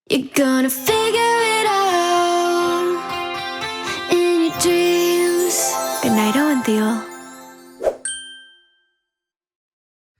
You're gonna figure it out in your dreams. Good night, Owen Theo.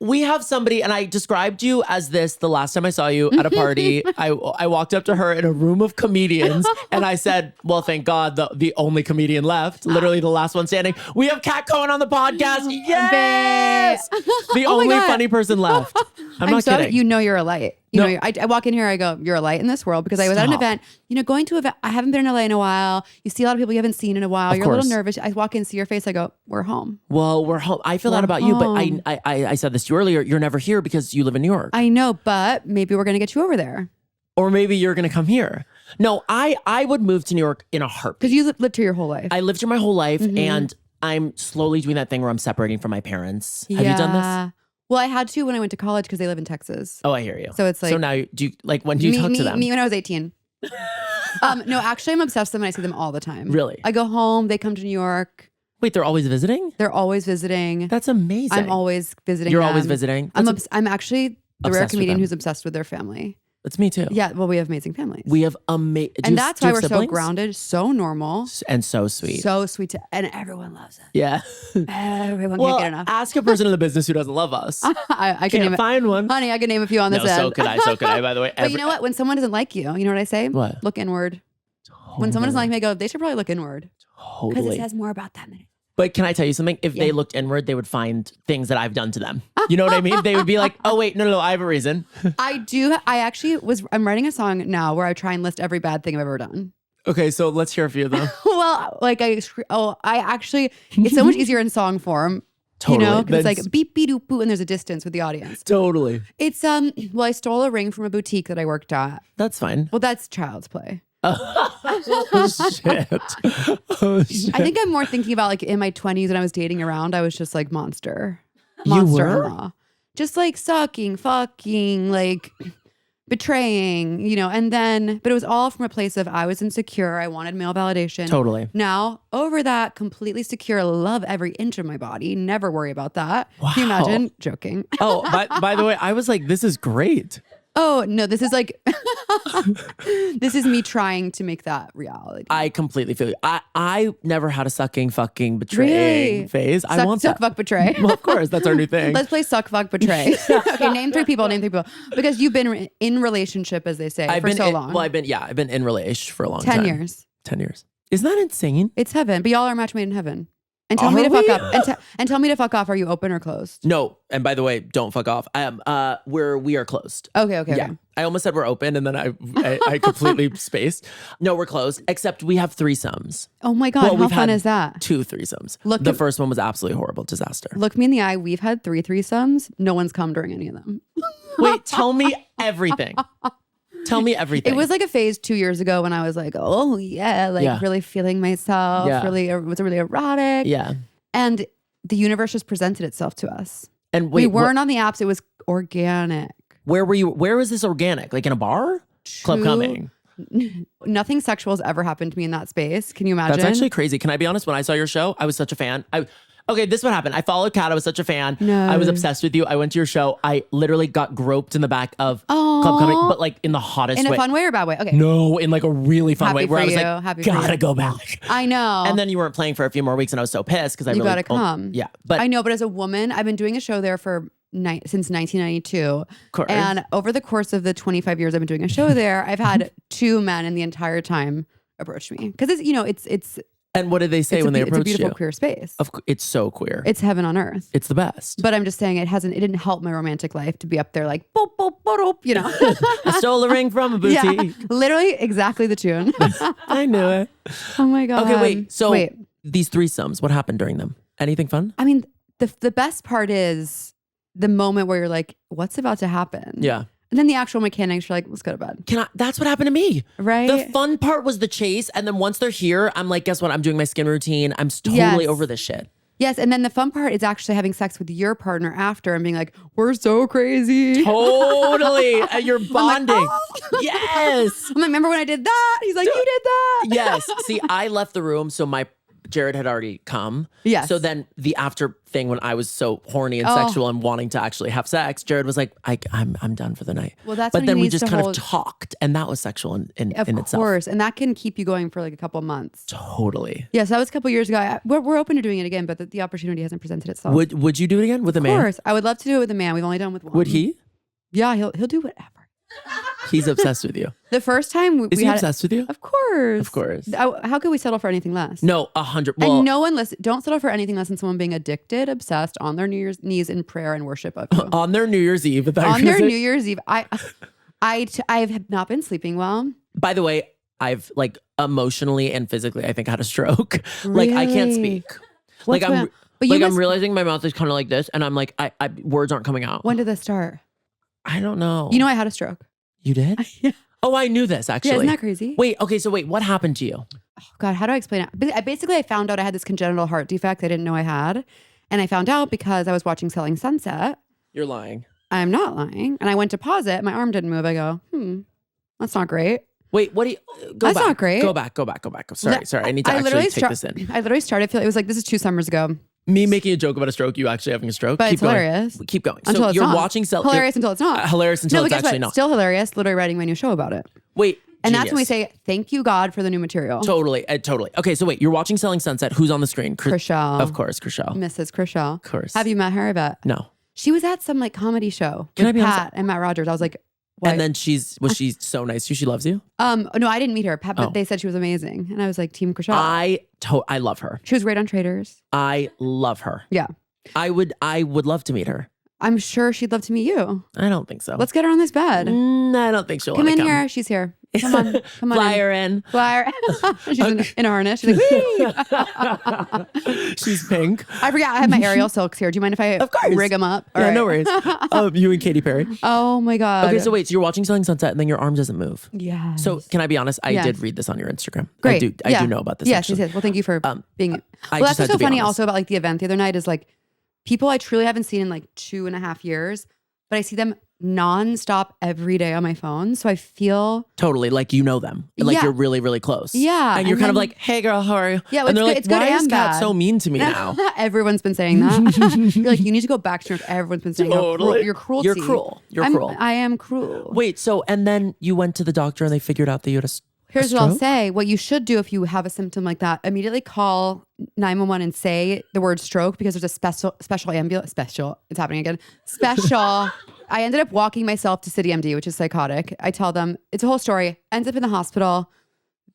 We have somebody, and I described you as this the last time I saw you at a party. I walked up to her in a room of comedians, and I said, well, thank God, the only comedian left, literally the last one standing. We have Cat Cohen on the podcast. Yes! The only funny person left. I'm not kidding. You know you're a light. You know, I walk in here, I go, you're a light in this world, because I was at an event, going to an event. I haven't been in LA in a while. You see a lot of people you haven't seen in a while. You're a little nervous. I walk in, see your face. I go, we're home. Well, we're home. I feel that about you, but I said this to you earlier. You're never here because you live in New York. I know, but maybe we're going to get you over there. Or maybe you're going to come here. No, I would move to New York in a heartbeat. Because you lived here your whole life. I lived here my whole life, and I'm slowly doing that thing where I'm separating from my parents. Yeah. Have you done this? Well, I had to when I went to college because they live in Texas. Oh, I hear you. So it's like... So now, when do you talk to them? Me when I was 18. No, actually, I'm obsessed with them and I see them all the time. Really? I go home, they come to New York. Wait, they're always visiting? They're always visiting. That's amazing. I'm always visiting You're them. always visiting? I'm actually the rare comedian who's obsessed with their family. That's me too. Yeah, well, we have amazing families. We have amazing... And that's why we're so grounded, so normal. And so sweet. So sweet. And everyone loves it. Yeah. Everyone can't get enough. Ask a person in the business who doesn't love us. I can find one. Honey, I can name a few on this end. So could I, by the way. But you know what? When someone doesn't like you know what I say? What? Look inward. Totally. When someone doesn't like me, I go, they should probably look inward. Totally. Because it says more about them than it. But can I tell you something? If they looked inward, they would find things that I've done to them. You know what I mean? They would be like, oh, wait, no, I have a reason. I'm writing a song now where I try and list every bad thing I've ever done. Okay, so let's hear a few of them. Well, it's so much easier in song form. Totally. Because it's like beep, beep, doop, boo, and there's a distance with the audience. Totally. It's, I stole a ring from a boutique that I worked at. That's fine. Well, that's child's play. Oh, shit. Oh, shit. I think I'm more thinking about like in my 20s when I was dating around, I was just like monster You were? in-law. Just like sucking, fucking, like betraying, but it was all from a place of I was insecure. I wanted male validation. Totally. Now, over that, completely secure, love every inch of my body. Never worry about that. Wow. Can you imagine? Joking. Oh, by the way, I was like, this is great. Oh, no, this is like, this is me trying to make that reality. I completely feel you. I never had a sucking, fucking, betraying phase. I want suck, that. fuck, betray. Well, of course, that's our new thing. Let's play suck, fuck, betray. Okay, name three people. Because you've been in relationship, as they say, for so long. Well, I've been in relation for a long 10 time. 10 years. 10 years. Isn't that insane? It's heaven, but y'all are a match made in heaven. And tell me to fuck up. And tell me to fuck off. Are you open or closed? No. And by the way, don't fuck off. I am. We are closed. Okay. Yeah. Okay. I almost said we're open, and then I completely spaced. No, we're closed. Except we have threesomes. Oh my God! Well, how fun is that? 2 threesomes. The first one was absolutely horrible, disaster. Look me in the eye. We've had 3 threesomes. No one's come during any of them. Wait, tell me everything. Tell me everything. It was like a phase 2 years ago when I was like, oh yeah, really feeling myself. Yeah. It was really erotic. Yeah. And the universe just presented itself to us. And we weren't on the apps. It was organic. Where were you? Where was this organic? Like in a bar? Club Coming. Nothing sexual has ever happened to me in that space. Can you imagine? That's actually crazy. Can I be honest? When I saw your show, I was such a fan. Okay, this is what happened. I followed Cat. I was such a fan. No. I was obsessed with you. I went to your show. I literally got groped in the back of Club Coming, but like in the hottest way. In a fun way or bad way? Okay. No, in like a really fun way where I was Happy like, for gotta you. go back. I know. And then you weren't playing for a few more weeks and I was so pissed because I you really... gotta come. Yeah. But I know, but as a woman, I've been doing a show there since 1992. Course. And over the course of the 25 years I've been doing a show there, I've had 2 men in the entire time approach me. Because it's And what did they say when they approached you? It's a beautiful queer space. It's so queer. It's heaven on earth. It's the best. But I'm just saying it didn't help my romantic life to be up there like, boop, boop, boop, I stole a ring from a boutique. Yeah, literally exactly the tune. I knew it. Oh my God. Okay, wait. So these threesomes, what happened during them? Anything fun? I mean, the best part is the moment where you're like, what's about to happen? Yeah. And then the actual mechanics, you're like, let's go to bed. That's what happened to me. Right? The fun part was the chase. And then once they're here, I'm like, guess what? I'm doing my skin routine. I'm totally over this shit. Yes. And then the fun part is actually having sex with your partner after and being like, we're so crazy. Totally. You're bonding. I'm like, oh. Yes. I'm like, remember when I did that? He's like, you did that. Yes. See, I left the room. So Jared had already come. Yes. So then the after thing when I was so horny and sexual and wanting to actually have sex, Jared was like, I'm done for the night. Well, that's but when then he we needs just to kind hold- of talked, and that was sexual in Of itself. course. And that can keep you going for like a couple months. Totally. Yes, that was a couple years ago. We're open to doing it again, but the opportunity hasn't presented itself. Would you do it again with a man? Of course. I would love to do it with a man. We've only done with one. Would he? Yeah, he'll do whatever. He's obsessed with you. The first time we Is he had obsessed with you? Of course. Of course. How could we settle for anything less? No, 100. Well, And no one don't settle for anything less than someone being addicted, obsessed, on their New Year's knees in prayer and worship of you. on their New Year's Eve. On their New Year's Eve. I have not been sleeping well. By the way, I've like emotionally and physically, I think, had a stroke. Like I can't Really? speak. What's like going- but you I'm must- realizing my mouth is kind of like this, and I'm like, I words aren't coming out. When did this start? I don't know. You know, I had a stroke. You did? Yeah. Oh, I knew this actually. Yeah, isn't that crazy? Wait, okay, so wait, what happened to you? Oh, God, how do I explain it? Basically, I found out I had this congenital heart defect I didn't know I had. And I found out because I was watching Selling Sunset. You're lying. I'm not lying. And I went to pause it. My arm didn't move. I go, that's not great. Wait, what do you go That's back. not great. Go back. Sorry. I need to actually take this in. I literally started feeling, it was like, this is 2 summers ago. Me making a joke about a stroke, you actually having a stroke. But Keep it's going. hilarious. Keep going. Until So it's you're not. watching Hilarious until it's not. Hilarious until No, it's but guess actually what? not. Still hilarious. Literally writing my new show about it. Wait. And that's when we genius. say, thank you, God, for the new material. Totally. Okay, so wait, you're watching Selling Sunset. Who's on the screen? Chrishell. Of course, Chrishell. Mrs. Chrishell. Of course. Have you met her? I bet. No. She was at some like comedy show Can I with be honest? Pat and Matt Rogers. I was like, what? And then was she so nice to you? She loves you? No, I didn't meet her. Pat, but Oh. they said she was amazing. And I was like, Team Chrishell. I love her. She was great on Traders. I love her. Yeah. I would love to meet her. I'm sure she'd love to meet you. I don't think so. Let's get her on this bed. I don't think she'll Come want in to here. She's here. Come on. Come on. Fly in. her in. Fly her. She's in a harness. She's like, whee! She's pink. I forgot. I have my Ariel silks here. Do you mind if I rig them up? All Yeah, right. no worries. You and Katy Perry. Oh my God. Okay, so wait, so you're watching Selling Sunset and then your arm doesn't move. Yeah. So can I be honest? I Yes. did read this on your Instagram. Great. I do know about this. Yes, actually. yes. Well, thank you for being. Well, I that's just had what's so to be funny honest. also about like the event the other night is like people I truly haven't seen in like 2.5 years, but I see them nonstop every day on my phone. So I feel Totally, like you know them, like Yeah. you're really, really close. Yeah, and you're and kind of then- like, "Hey, girl, how are you?" Yeah, and it's they're good- like, it's good "Why is and Cat bad." so mean to me now?" everyone's been saying that. You're like, you need to go back to New York. Everyone's been saying Totally. you're cruelty. You're cruel. You're cruel. I am cruel. Wait, so and then you went to the doctor and they figured out that you had a Here's what I'll stroke? say. What you should do if you have a symptom like that, immediately call 911 and say the word stroke because there's a special ambulance. It's happening again. Special. I ended up walking myself to City MD, which is psychotic. I tell them, it's a whole story. Ends up in the hospital.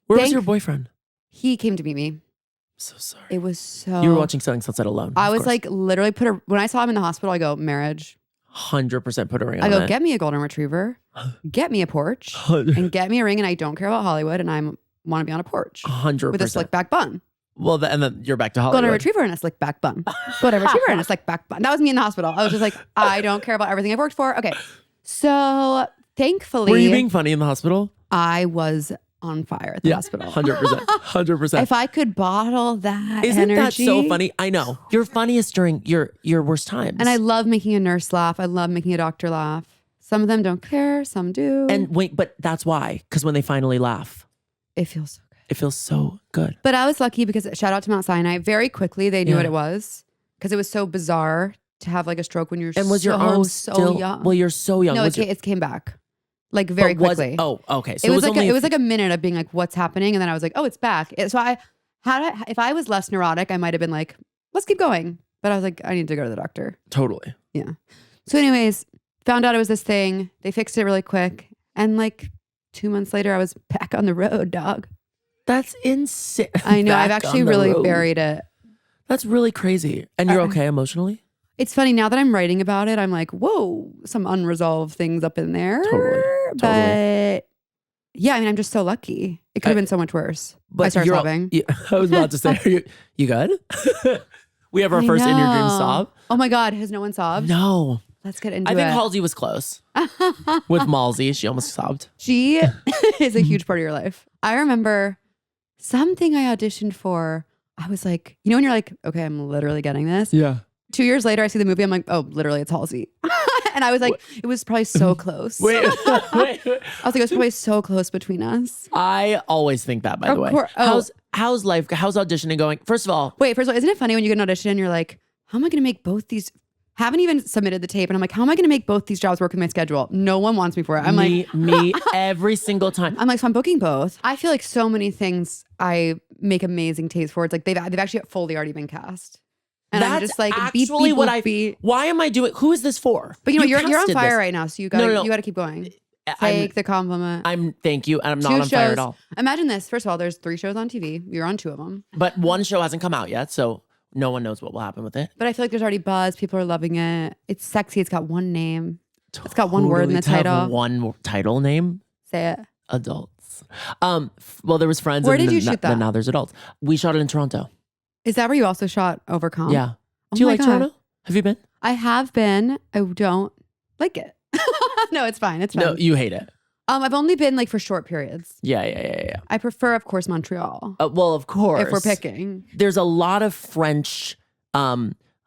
Where was your boyfriend? He came to meet me. So sorry. It was so. You were watching Selling Sunset alone. I of was course. like literally when I saw him in the hospital, I go, marriage. 100% put a ring on I go, that. get me a golden retriever, get me a porch, and get me a ring. And I don't care about Hollywood, and I want to be on a porch 100%. with a slick back bun. Well, and then you're back to Hollywood. Golden retriever and a slick back bun. Golden retriever and a slick back bun. That was me in the hospital. I was just like, I don't care about everything I've worked for. Okay, so thankfully, Were you being funny in the hospital? I was on fire at the hospital. 100%. 100%. If I could bottle that Isn't energy, that so funny? I know. You're funniest during your worst times. and I love making a nurse laugh. I love making a doctor laugh. Some of them don't care. Some do. And wait, but that's why. Because when they finally laugh, it feels so good. it feels so good. But I was lucky because shout out to Mount Sinai. Very quickly they knew Yeah. what it was because it was so bizarre to have like a stroke when you're And was your so, arm so still young. Well, you're so young. No, Was it came back like very but was- quickly. okay. So it was only it was like a minute of being like, what's happening? And then I was like, oh, it's back. If I was less neurotic, I might have been like, let's keep going. But I was like, I need to go to the doctor. totally. Yeah. So anyways, found out it was this thing. They fixed it really quick. And like 2 months later, I was back on the road, dog. That's insane. I know. I've Back actually on the really road. buried it. That's really crazy. And you're okay emotionally? It's funny now that I'm writing about it. I'm like, whoa, some unresolved things up in there. Totally. But yeah, I mean, I'm just so lucky. It could have been so much worse. I started you're- sobbing. Yeah, I was about to say, you good? We have our first in your dream know. sob. Oh my God, has no one sobbed? No. Let's get into I think it. Halsey was close. With Malsey, she almost sobbed. She is a huge part of your life. I remember something I auditioned for. I was like, you know, when you're like, okay, I'm literally getting this. Yeah. 2 years later, I see the movie. I'm like, oh, literally, it's Halsey. And I was like, it was probably so close. Wait. I was like, it was probably so close between us. I always think that, by the way. course. Oh, how's life? How's auditioning going? First of all, isn't it funny when you get an audition and you're like, how am I going to make both these? Haven't even submitted the tape, and I'm like, how am I going to make both these jobs work with my schedule? No one wants me for it. I'm me every single time. I'm like, so I'm booking both. I feel like so many things I make amazing tapes for. It's like they've actually fully already been cast. And That's I'm just like, actually why am I doing? Who is this for? But you're on casted fire this. right now, so you gotta keep going. Take the compliment. Thank you, and I'm not 2 on shows. fire at all. Imagine this. First of all, there's 3 shows on TV. You're on 2 of them. But one show hasn't come out yet, so no one knows what will happen with it. But I feel like there's already buzz. People are loving it. It's sexy. It's got one name. It's got one word in the Totally to have title. one title name. Say it. Adults. Well, there was Friends. Where and did you shoot that? Then now there's Adults. We shot it in Toronto. Is that where you also shot Overcome? Yeah. Oh Do you my like God. Toronto? Have you been? I have been. I don't like it. No, it's fine. It's fine. No, you hate it. I've only been like for short periods. Yeah. I prefer, of course, Montreal. Well, of course. If we're picking. There's a lot of French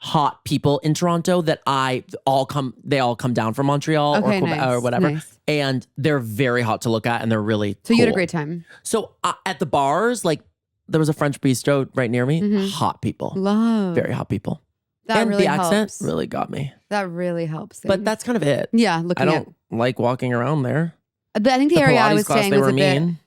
hot people in Toronto that they all come down from Montreal Okay, or Quebec nice, or whatever. nice. And they're very hot to look at and they're really So you had a cool. great time. So at the bars, like there was a French bistro right near me. Mhm. Hot people. Love. Very hot people. That and really the accent helps. really got me. That really helps. But things. that's kind of it. yeah, I looking don't like walking around there. at. I think the The area I Pilates was class, staying they was were a bit. mean.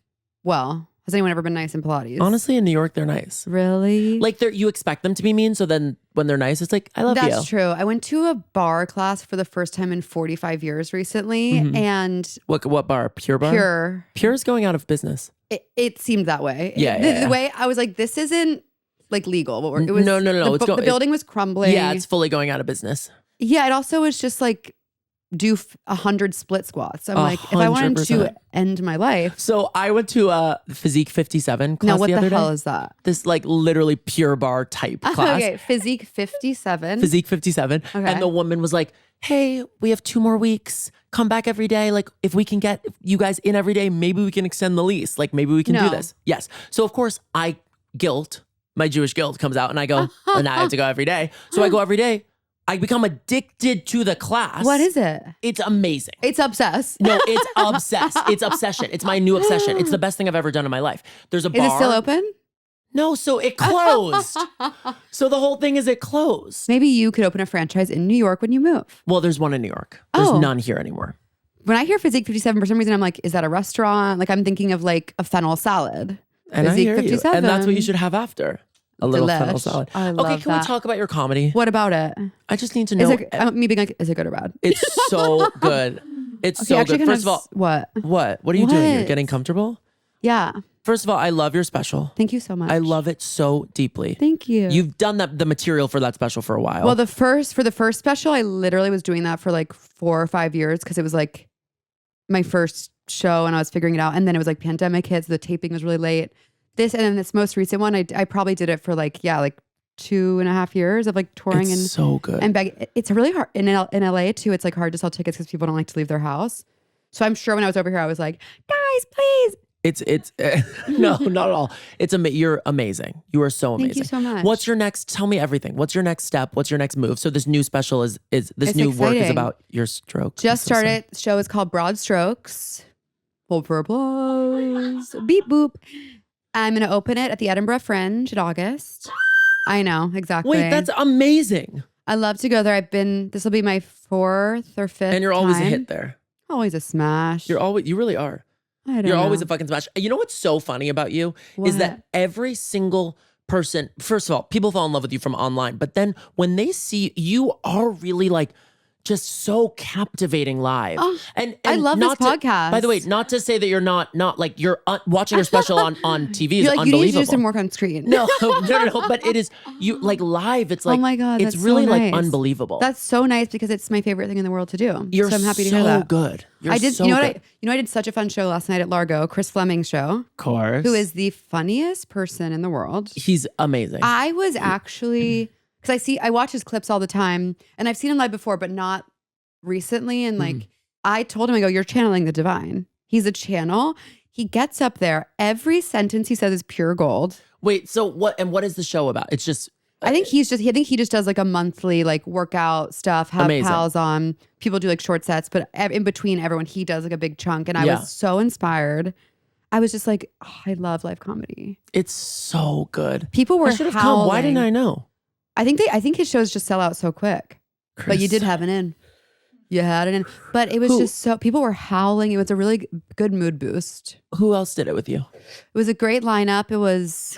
Well, has anyone ever been nice in Pilates? Honestly, in New York, they're nice. Really? Like you expect them to be mean, so then when they're nice, it's like I love That's you. true. I went to a bar class for the first time in 45 years recently, Mhm. and What bar? Pure bar. Pure. Pure's going out of business. It seemed that way. Yeah, The yeah. way I was like, this isn't like legal. But it No, was no. The, the building was crumbling. Yeah, it's fully going out of business. Yeah, it also was just like do 100 split squats. I'm like, if I wanted 100%. to end my life. So I went to a Physique 57 class Now, what the the other hell day. is that? This like literally Pure bar type class. Okay, Physique 57. Physique 57. Okay. And the woman was like, hey, we have 2 more weeks. Come back every day. Like if we can get you guys in every day, maybe we can extend the lease. Like maybe we can do No. this. Yes. So of course my Jewish guilt comes out and I go, and now I have to go every day. So I go every day. I become addicted to the class. What is it? It's amazing. It's obsessed. No, it's obsessed. It's obsession. It's my new obsession. It's the best thing I've ever done in my life. There's a bar. Is it still open? No, so it closed. So the whole thing is it closed. Maybe you could open a franchise in New York when you move. Well, there's one in New York. There's Oh. none here anymore. When I hear Physique 57, for some reason, I'm like, is that a restaurant? Like I'm thinking of like a fennel salad. And I Physique hear you. 57. And that's what you should have after. A little Delish. fennel salad. I Okay, love can we that. talk about your comedy? What about it? I just need to Is know. it me being like, is it good or bad? It's so good. It's Okay, so actually, good. kind First of all, what? what are you doing? You're What? getting comfortable? Yeah. First of all, I love your special. Thank you so much. I love it so deeply. Thank you. You've done the material for that special for a while. Well, for the first special, I literally was doing that for like 4 or 5 years because it was like my first show and I was figuring it out. And then it was like pandemic hits, the taping was really late. And then this most recent one, I probably did it for like 2.5 years of like touring it's so good. and it's really hard in LA too. It's like hard to sell tickets because people don't like to leave their house. So I'm sure when I was over here, I was like, guys, please. It's no, not at all. You're amazing. You are so amazing. Thank you so much. What's your next? Tell me everything. What's your next step? What's your next move? So this new special is this It's new work is exciting. about your stroke. Just started. The show is called Broad Strokes. Hold for applause. Beep boop. I'm going to open it at the Edinburgh Fringe in August. I know, exactly. Wait, that's amazing. I love to go there. this will be my 4th or 5th And you're always a time. hit there. Always a smash. You really are. I don't You're know. always a fucking smash. You know what's so funny about you is What? that every single person, first of all, people fall in love with you from online, but then when they see you are really like just so captivating live. Oh, and I love this not to- podcast. By the way, not to say that you're not like you're watching your special on TV is You're like, you need to unbelievable. do some work on screen. No, but it is you like live. It's like oh my God, it's that's really so like nice. unbelievable. That's so nice because it's my favorite thing in the world to do. You're so I'm happy to so hear that. good. You're I did. so you know good. what? I did such a fun show last night at Largo. Chris Fleming's show, Of course. who is the funniest person in the world. He's amazing. I was actually because I watch his clips all the time, and I've seen him live before, but not recently. And like I told him, I go, "You're channeling the divine." He's a channel. He gets up there. Every sentence he says is pure gold. Wait, so what is the show about? It's just I think he just does like a monthly like workout stuff, have Amazing. pals on. People do like short sets, but in between everyone, he does like a big chunk. And I Yeah. was so inspired. I was just like, oh, I love live comedy. It's so good. People were I should have howling. come. Why didn't I know? I think his shows just sell out so quick. Chris. But you did have an in. You had it in. But it was just so, people were howling. It was a really good mood boost. Who else did it with you? It was a great lineup. It was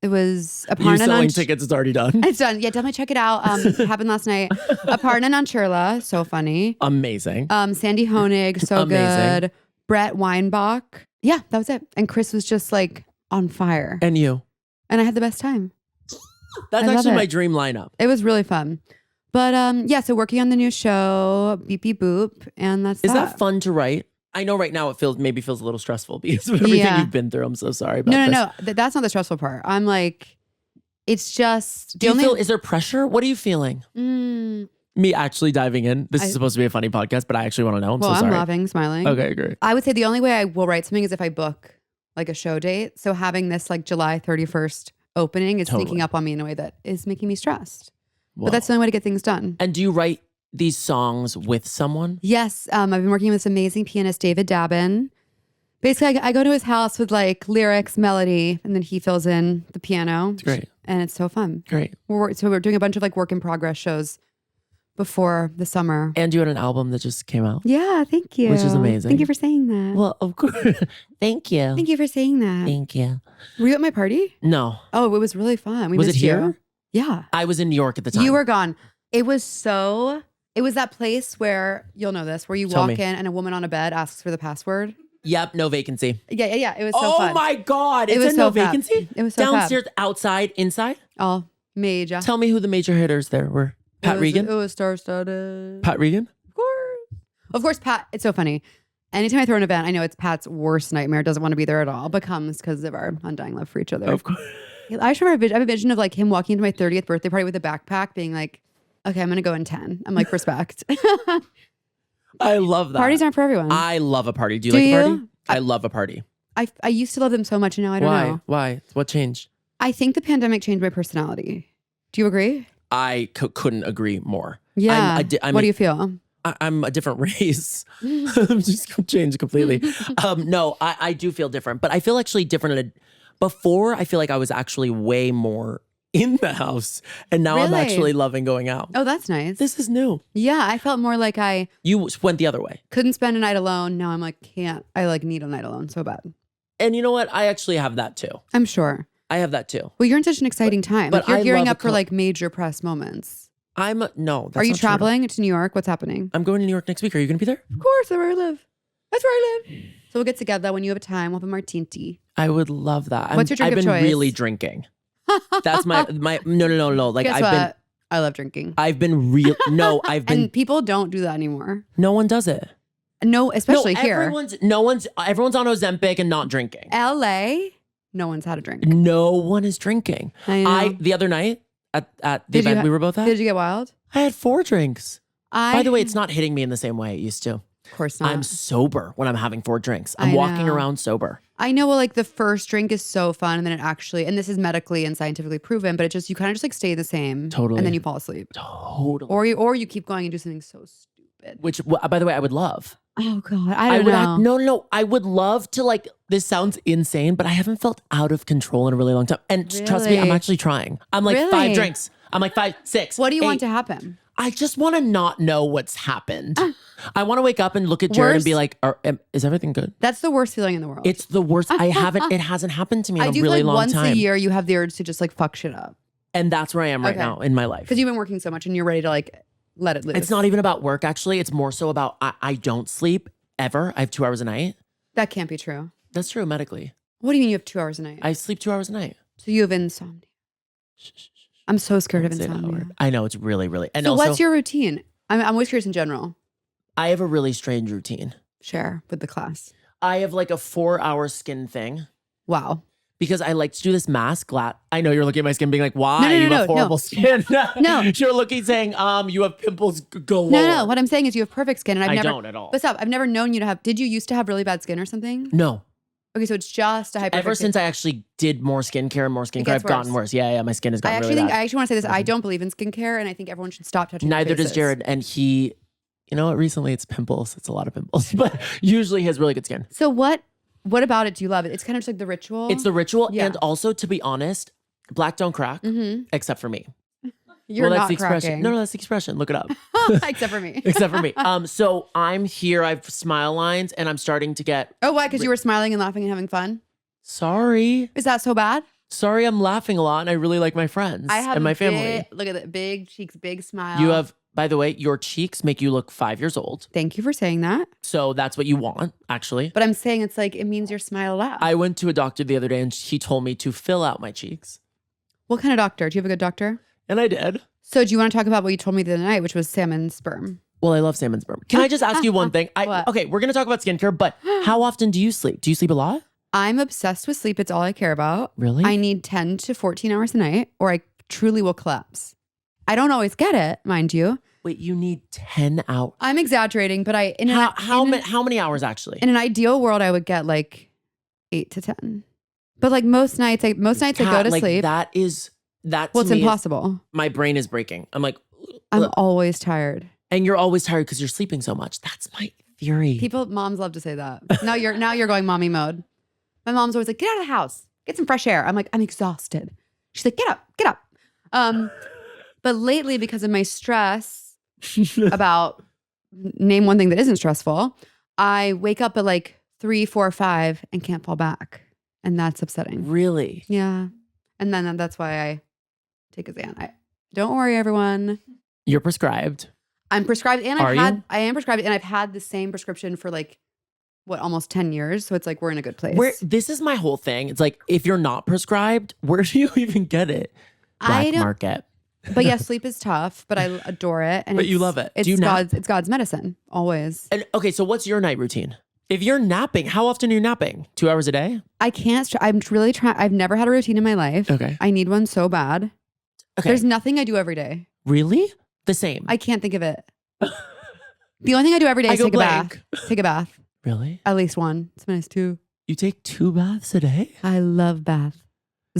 Aparna. You selling tickets is already done. It's done. Yeah, definitely check it out. It happened last night. Aparna Nancherla, so funny. Amazing. Sandy Honig, so Amazing. good. Brett Weinbach. Yeah, that was it. And Chris was just like on fire. And you. And I had the best time. That's I love actually it. my dream lineup. It was really fun. But yeah, so working on the new show, Beep Beep Boop, and that's Is that fun to write? I know right now it feels a little stressful because of everything you've been through. I'm so sorry about this. No. That's not the stressful part. I'm like, it's just. Is there pressure? What are you feeling? Me actually diving in. This is supposed to be a funny podcast, but I actually want to know. I'm so sorry. I'm laughing, smiling. Okay, great. I would say the only way I will write something is if I book like a show date. So having this like July 31st opening is sneaking up on me in a way that is making me stressed. Whoa. But that's the only way to get things done. And do you write these songs with someone? Yes. I've been working with this amazing pianist, David Dabin. Basically, I go to his house with like lyrics, melody, and then he fills in the piano. It's great. And it's so fun. Great. So we're doing a bunch of like work in progress shows before the summer. And you had an album that just came out. Yeah, thank you. Which is amazing. Thank you for saying that. Well, of course. Thank you. Thank you for saying that. Thank you. Were you at my party? No. Oh, it was really fun. Was it missed here? you. Yeah. I was in New York at the time. You were gone. It was that place where, you'll know this, where you Tell walk me. in and a woman on a bed asks for the password. Yep, no vacancy. Yeah. It was so fun. Oh my God. It's was a no so fab. vacancy? It was so fab. Downstairs, outside, inside? Oh, major. Tell me who the major hitters there were. Pat Regan? It was star-studded. Pat Regan? Of course, Pat. It's so funny. Anytime I throw an event, I know it's Pat's worst nightmare. Doesn't want to be there at all, but comes because of our undying love for each other. Of course. I just remember I have a vision of like him walking into my 30th birthday party with a backpack, being like, "Okay, I'm gonna go in 10." I'm like, respect. I love that. Parties aren't for everyone. I love a party. Do you Do like a you? party? I love a party. I used to love them so much, and now I don't know. Why? What changed? I think the pandemic changed my personality. Do you agree? I couldn't agree more. Yeah. What do you feel? I'm a different race. I'm just changed completely. No, I do feel different, but I feel actually different. Before, I feel like I was actually way more in the house, and now I'm Really? actually loving going out. Oh, that's nice. This is new. Yeah, I felt more like I You went the other way. couldn't spend a night alone. Now I'm like, can't. I like need a night alone so bad. And you know what? I actually have that too. I'm sure. I have that too. Well, you're in such an exciting time. but Like, you're I gearing love up for like major press moments. No. That's Are you not true. traveling to New York? What's happening? I'm going to New York next week. Are you going to be there? Of course, that's where I live. That's where I live. So we'll get together when you have a time. We'll have a martini. I would love that. What's your drink I've of been choice? really drinking. That's my no. Like Guess what? I love drinking. I've been I've been And people don't do that anymore. no one does it. No, especially here. Everyone's on Ozempic and not drinking. LA, no one's had a drink. No one is drinking. I know. The other night at the Did you event we were both at, Did you get wild? I had 4 drinks. By the way, it's not hitting me in the same way it used to. Of course not. I'm sober when I'm having 4 drinks. I'm I walking know. around sober. I know. Well, like the first drink is so fun, and then it actually, and this is medically and scientifically proven, but you kind of just like stay the same. Totally. And then you fall asleep. Totally. Or you keep going and do something so stupid. Which, by the way, I would love. Oh God, I don't know. No. I would love to, like, this sounds insane, but I haven't felt out of control in a really long time. And trust me, I'm Really? actually trying. I'm like Really? 5 drinks. I'm like 5, 6. What do you 8. want to happen? I just want to not know what's happened. I want to wake up and look at Jared and be like, is everything good? That's the worst feeling in the world. It's the worst. It hasn't happened to me in I a do really feel like long once time. a year you have the urge to just like fuck shit up. And that's where I am right Okay. now in my life. Because you've been working so much and you're ready to like let it loose. It's not even about work, actually. It's more so about I don't sleep ever. I have 2 hours a night. That can't be true. That's true medically. What do you mean you have 2 hours a night? I sleep 2 hours a night. So you have insomnia. I'm so scared of Say that insomnia. word. I know, it's really, really. And So also, what's your routine? I'm always curious in general. I have a really strange routine. Share with the class. I have like a 4-hour skin thing Wow. because I like to do this mask. I know you're looking at my skin being like, why? No, You have no. horrible skin. No. You're looking saying, you have pimples galore. No. What I'm saying is you have perfect skin, and I've I never. don't at all. But stop. I've never known you to have. Did you used to have really bad skin or something? No. Okay, so it's just a hyper. Ever since I actually did more skincare and more skincare, gets I've gotten worse. Yeah, my skin has I gotten actually really think bad. I actually want to say this. I don't believe in skincare, and I think everyone should stop touching. Neither their does faces. Jared. And he, you know what? Recently it's pimples. It's a lot of pimples, but usually he has really good skin. So what What about it do you love? It? It's kind of just like the ritual. It's the ritual. Yeah. And also, to be honest, black don't crack, except for me. You're that's not the expression. cracking. No, that's the expression. Look it up. Except for me. Except for me. So I'm here. I have smile lines and I'm starting to get. Oh, why? Because you were smiling and laughing and having fun? Sorry. Is that so bad? Sorry, I'm laughing a lot and I really like my friends and my family. Look at that. Big cheeks, big smile. You have, by the way, your cheeks make you look 5 years old. Thank you for saying that. So that's what you want, actually. But I'm saying it's like, it means your smile loud. I went to a doctor the other day and he told me to fill out my cheeks. What kind of doctor? Do you have a good doctor? And I did. So do you want to talk about what you told me the other night, which was salmon sperm? Well, I love salmon sperm. Can I just ask you one thing? What? Okay, we're going to talk about skincare, but how often do you sleep? Do you sleep a lot? I'm obsessed with sleep. It's all I care about. Really? I need 10 to 14 hours a night or I truly will collapse. I don't always get it, mind you. Wait, you need 10 hours? I'm exaggerating, but How many hours actually? in an ideal world, I would get like 8 to 10. But like most nights I go to sleep. That Well, it's impossible. My brain is breaking. I'm like, I'm always tired. and you're always tired because you're sleeping so much. That's my theory. Moms love to say that. Now you're going mommy mode. My mom's always like, get out of the house, get some fresh air. I'm like, I'm exhausted. She's like, get up. But lately, because of my stress about name one thing that isn't stressful, I wake up at like 3, 4, 5 and can't fall back. And that's upsetting. Really? Yeah. And then that's why I take a Xan. Don't worry, everyone. You're prescribed. I'm prescribed and I am prescribed and I've had the same prescription for like almost 10 years. So it's like we're in a good place. This is my whole thing. It's like if you're not prescribed, where do you even get it? Black market. But yeah, sleep is tough, but I adore it. And but you love it. It's God's medicine, always. And okay, so what's your night routine? If you're napping, how often are you napping? 2 hours a day? I can't. I'm really trying. I've never had a routine in my life. Okay. I need one so bad. Okay. There's nothing I do every day. Really? The same. I can't think of it. The only thing I do every day is take a bath. Take a bath. Really? At least one. It's nice too. You take 2 baths a day? I love baths.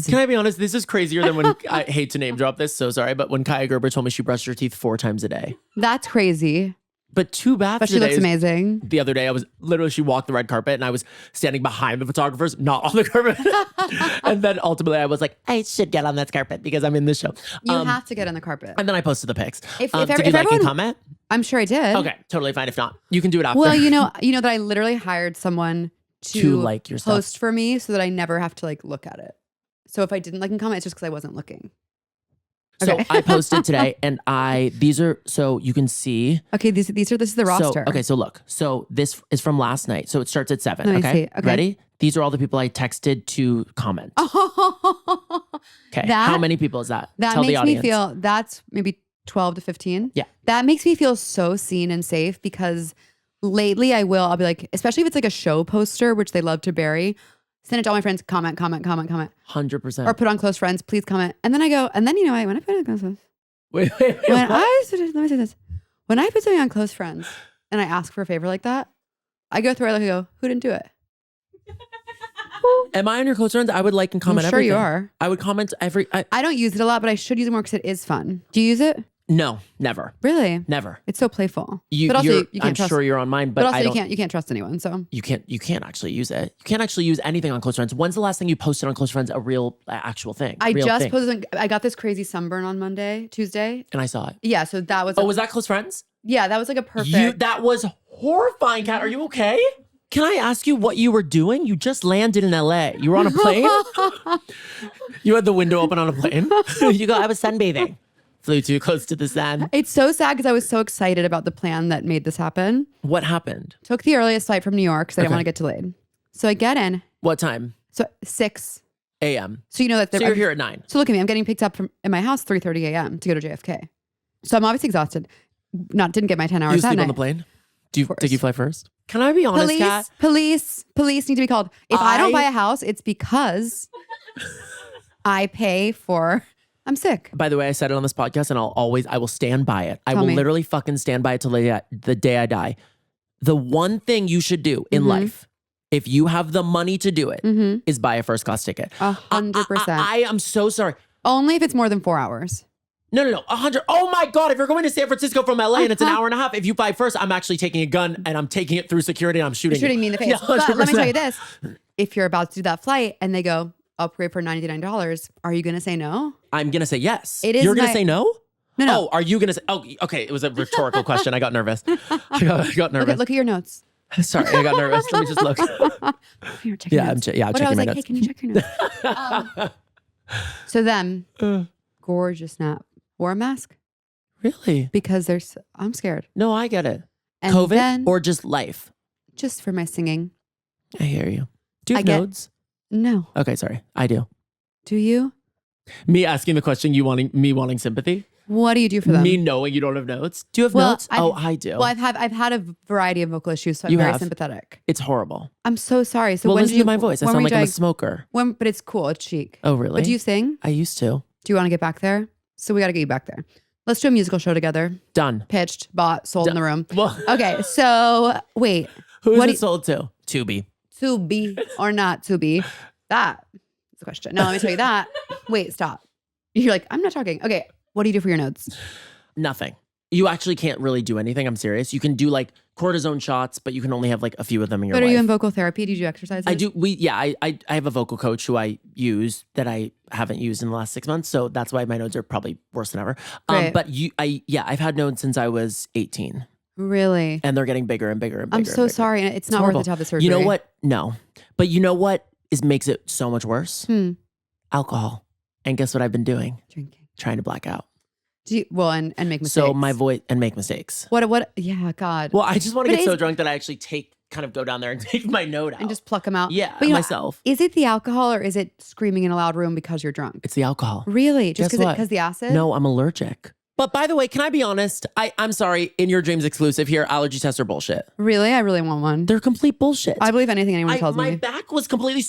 Can I be honest? This is crazier than when I hate to name drop this. So sorry. But when Kaya Gerber told me she brushed her teeth 4 times a day. That's crazy. But 2 baths But she looks amazing. The other day, she walked the red carpet and I was standing behind the photographers, not on the carpet. And then ultimately I was like, I should get on that carpet because I'm in this show. You have to get on the carpet. And then I posted the pics. If did you like and comment? I'm sure I did. Okay, totally fine. If not, you can do it after. Well, you know that I literally hired someone to like your stuff. Post for me so that I never have to like look at it. So if I didn't like and comment, it's just because I wasn't looking. Okay. So I posted today and these are, so you can see. Okay, this is the roster. So look. So this is from last night. So it starts at 7. Let me Okay? see. Okay. Ready? These are all the people I texted to comment. Okay. That- How many people is that? That Tell the makes me audience. feel, that's maybe 12 to 15. Yeah. That makes me feel so seen and safe because lately I'll be like, especially if it's like a show poster, which they love to bury, send it to all my friends, comment. 100%. Or put on close friends, please comment. And then I go, and then when I put it on close friends, Wait. let me say this. When I put something on close friends and I ask for a favor like that, I go through it and I go, who didn't do it? Am I on your close friends? I would like and comment I'm sure everything. you are. I would comment I don't use it a lot, but I should use it more because it is fun. Do you use it? No, never. Really? Never. It's so playful. But also, you I'm can't trust. sure you're on mine, but also, I don't. you can't trust anyone. So You can't actually use it. You can't actually use anything on close friends. When's the last thing you posted on close friends? A real actual thing. I real just thing? posted. I got this crazy sunburn on Tuesday. And I saw it. Yeah, so that was. Oh, was that close friends? Yeah, that was like a perfect. That was horrifying, Kat. Are you okay? Can I ask you what you were doing? You just landed in LA. You were on a plane? You had the window open on a plane? You go, I was sunbathing. Flew too close to the sun. It's so sad because I was so excited about the plan that made this happen. What happened? Took the earliest flight from New York because I didn't Okay. want to get delayed. So I get in. What time? So 6 a.m. So you know that So you're here at 9. So look at me. I'm getting picked up from in my house 3:30 a.m. to go to JFK. So I'm obviously exhausted. Didn't get my 10 hours. You that sleep night. on the plane? Did you fly first? Can I be honest, Kat? Police need to be called. If I don't buy a house, it's because I pay for. I'm sick. By the way, I said it on this podcast and I will stand by it. I will literally fucking stand by it till the day I die. The one thing you should do in life, if you have the money to do it, is buy a first class ticket. 100%. I am so sorry. Only if it's more than 4 hours. No, 100. Oh my God. If you're going to San Francisco from LA and it's an hour and a half, if you fly first, I'm actually taking a gun and I'm taking it through security and I'm shooting You're shooting me in the face. Yeah, but let me 100%. tell you this. If you're about to do that flight and they go, upgrade for $99, are you going to say no? I'm going to say yes. It is You're going to say no? No. Oh, are you going to say, oh, okay. It was a rhetorical question. I got nervous. I got nervous. Look at your notes. Sorry, I got nervous. Let me just look. Here, check your notes. I'm But I checking was my like, hey, notes. can you check your notes? So then, gorgeous nap. Wore a mask Really? because I'm scared. No, I get it. And COVID then, or just life? just for my singing. I hear you. Do you have I get- nodes? No. Okay, sorry. I do. Do you? Me asking the question, me wanting sympathy? What do you do for them? Me knowing you don't have notes? Do you have Well, notes? I do. Well, I've had a variety of vocal issues, so I'm You very have? sympathetic. It's horrible. I'm so sorry. So Well, when listen did you, to my voice. I when sound were like you I'm a smoker. But it's cool. It's chic. Oh, really? But do you sing? I used to. Do you want to get back there? So we got to get you back there. Let's do a musical show together. Done. Pitched, bought, sold in the room. Well, Okay, so wait. who is What it do you- sold to? Tubi. To be or not to be? That is the question. No, let me tell you that. Wait, stop. You're like, I'm not talking. Okay, what do you do for your notes? Nothing. You actually can't really do anything. I'm serious. You can do like cortisone shots, but you can only have like a few of them in your But life. are you in vocal therapy? Do you do exercises? I do. I have a vocal coach who I use that I haven't used in the last 6 months. So that's why my nodes are probably worse than ever. Great. But I've had nodes since I was 18 Really? and they're getting bigger and bigger and bigger. I'm and so bigger. sorry. And it's not horrible. worth it to have the surgery. You know what? No. But you know what makes it so much worse? Hmm. Alcohol. And guess what I've been doing? Drinking. Trying to black out. And make mistakes. So my voice and make mistakes. What? Yeah, God. Well, I just want to But get so is- drunk that I actually go down there and take my note out. And just pluck them out. Yeah, But you know, myself. Is it the alcohol or is it screaming in a loud room because you're drunk? It's the alcohol. Really? Just Guess what? because the acid? No, I'm allergic. But by the way, can I be honest? I'm sorry, In Your Dreams exclusive here, allergy tests are bullshit. Really? I really want one. They're complete bullshit. I believe anything anyone tells my me. back was completely,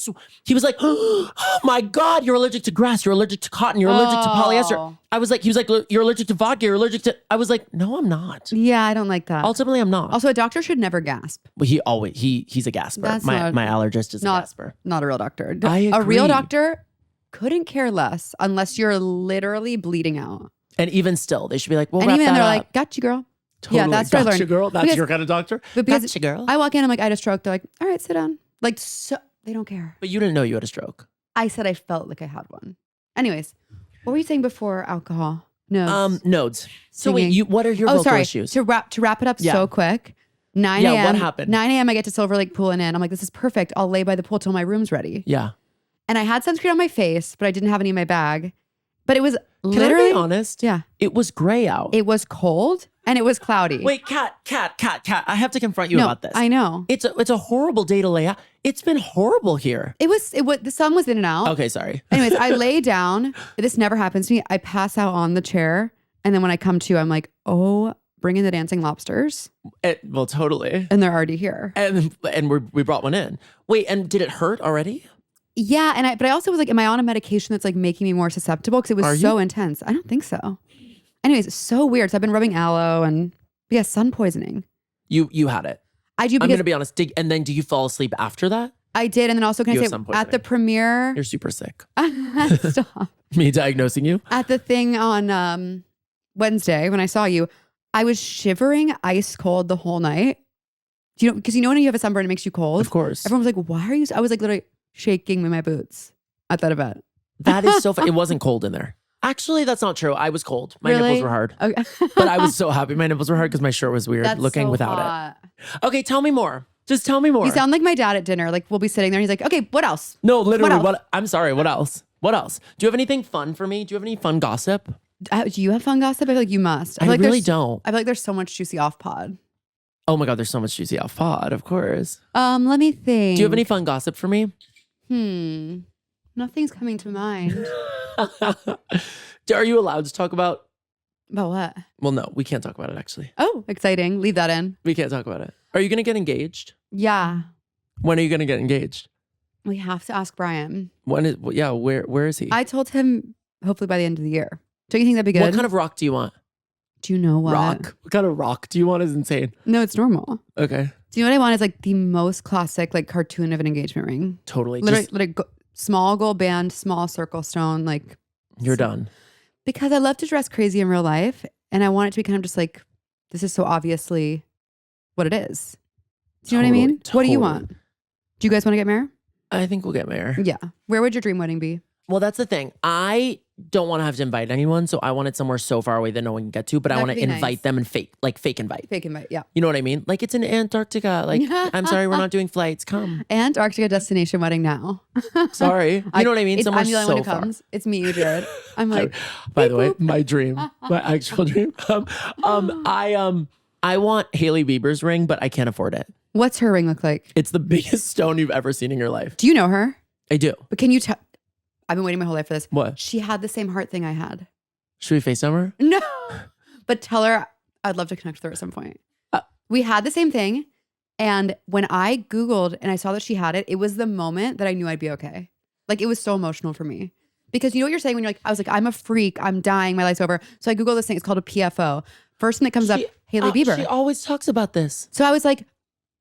he was like, oh my God, you're allergic to grass, you're allergic to cotton, you're allergic to polyester. Oh. He was like, you're allergic to vodka, you're allergic to, I was like, no, I'm not. Yeah, I don't like that. Ultimately, I'm not. Also, a doctor should never gasp. Well, he's a gasper. That's My not- allergist is a not- gasper. Not a real doctor. I A real agree. doctor couldn't care less unless you're literally bleeding out. And even still, they should be like, we'll And wrap even that then they're up. like, got you, girl. Totally. Yeah, that's what I Gotcha, learned. girl. That's Because- your kind of doctor. But because Gotcha, girl. I walk in, I'm like, I had a stroke. They're like, all right, sit down. Like, so they don't care. But you didn't know you had a stroke. I said I felt like I had one. Anyways, what were you saying before alcohol? No. Nodes. So wait, Singing. what are your Oh, vocal sorry. issues? To wrap it up Yeah. so quick. 9 Yeah, a.m. what happened? 9 a.m. I get to Silver Lake pulling in. I'm like, this is perfect. I'll lay by the pool till my room's ready. Yeah. And I had sunscreen on my face, but I didn't have any in my bag. But it was Can literally I be honest? Yeah. It was gray out. It was cold and it was cloudy. Wait, Cat. I have to confront you no, about this. I know. It's a horrible day to lay out. It's been horrible here. It was the sun was in and out. Okay, sorry. Anyways, I lay down. This never happens to me. I pass out on the chair. And then when I come to, I'm like, oh, bring in the dancing lobsters. Well, totally. And they're already here. And we brought one in. Wait, and did it hurt already? Yeah. But I also was like, am I on a medication that's like making me more susceptible? Because it was Are so you? intense. I don't think so. Anyways, it's so weird. So I've been rubbing aloe and sun poisoning. You had it. I do I'm because gonna be honest. And then do you fall asleep after that? I did. And then also, can You I have say, sun at the poisoning. premiere, You're super sick. stop. Me diagnosing you? At the thing on Wednesday when I saw you, I was shivering ice cold the whole night. Do you know, because you know when you have a sunburn, it makes you cold. Of course. Everyone was like, why are you? I was like literally shaking in my boots at that event. That is so fun. It wasn't cold in there. Actually, that's not true. I was cold. My Really? nipples were hard. Okay. But I was so happy my nipples were hard because my shirt was weird That's looking so without hot. it. Okay, tell me more. Just tell me more. You sound like my dad at dinner. Like we'll be sitting there. And he's like, okay, what else? No, literally. What else? I'm sorry. What else? What else? Do you have anything fun for me? Do you have any fun gossip? Do you have fun gossip? I feel like you must. I feel like really there's- don't. I feel like there's so much juicy off pod. Oh my God, there's so much juicy off pod, of course. Let me think. Do you have any fun gossip for me? Nothing's coming to mind. Are you allowed to talk about? About what? Well, no, we can't talk about it actually. Oh, exciting. Leave that in. We can't talk about it. Are you going to get engaged? Yeah. When are you going to get engaged? We have to ask Brian. When is, yeah, where is he? I told him hopefully by the end of the year. Don't you think that'd be good? What kind of rock do you want? Do you know what? Rock? What kind of rock do you want is insane. No, it's normal. Okay. Do you know what I want is like the most classic like cartoon of an engagement ring. Totally. Literally, Just, small gold band, small circle stone, like you're done. Because I love to dress crazy in real life. And I want it to be kind of just like, this is so obviously what it is. Do you know what I mean? What do you want? Do you guys want to get married? I think we'll get married. Yeah. Where would your dream wedding be? Well, that's the thing. I don't want to have to invite anyone, so I want it somewhere so far away that no one can get to, but I want to invite them and fake invite. Fake invite, yeah. You know what I mean? Like it's in Antarctica. Like, I'm sorry, we're not doing flights. Come. Antarctica destination wedding now. Sorry. You know what I mean? Somewhere I'm the only so one who far. comes. It's me, you, Jared. I'm like, by the way, my dream, my actual dream. I want Hailey Bieber's ring, but I can't afford it. what's her ring look like? It's the biggest stone you've ever seen in your life. Do you know her? I do. But can you tell? I've been waiting my whole life for this. What? She had the same heart thing I had. Should we FaceTime her? No. But tell her I'd love to connect with her at some point. We had the same thing. And when I Googled and I saw that she had it, it was the moment that I knew I'd be okay. Like it was so emotional for me. Because you know what you're saying when you're like, I was like, I'm a freak. I'm dying. My life's over. So I Googled this thing. It's called a PFO. First thing that comes up, Hailey Bieber. She always talks about this. So I was like,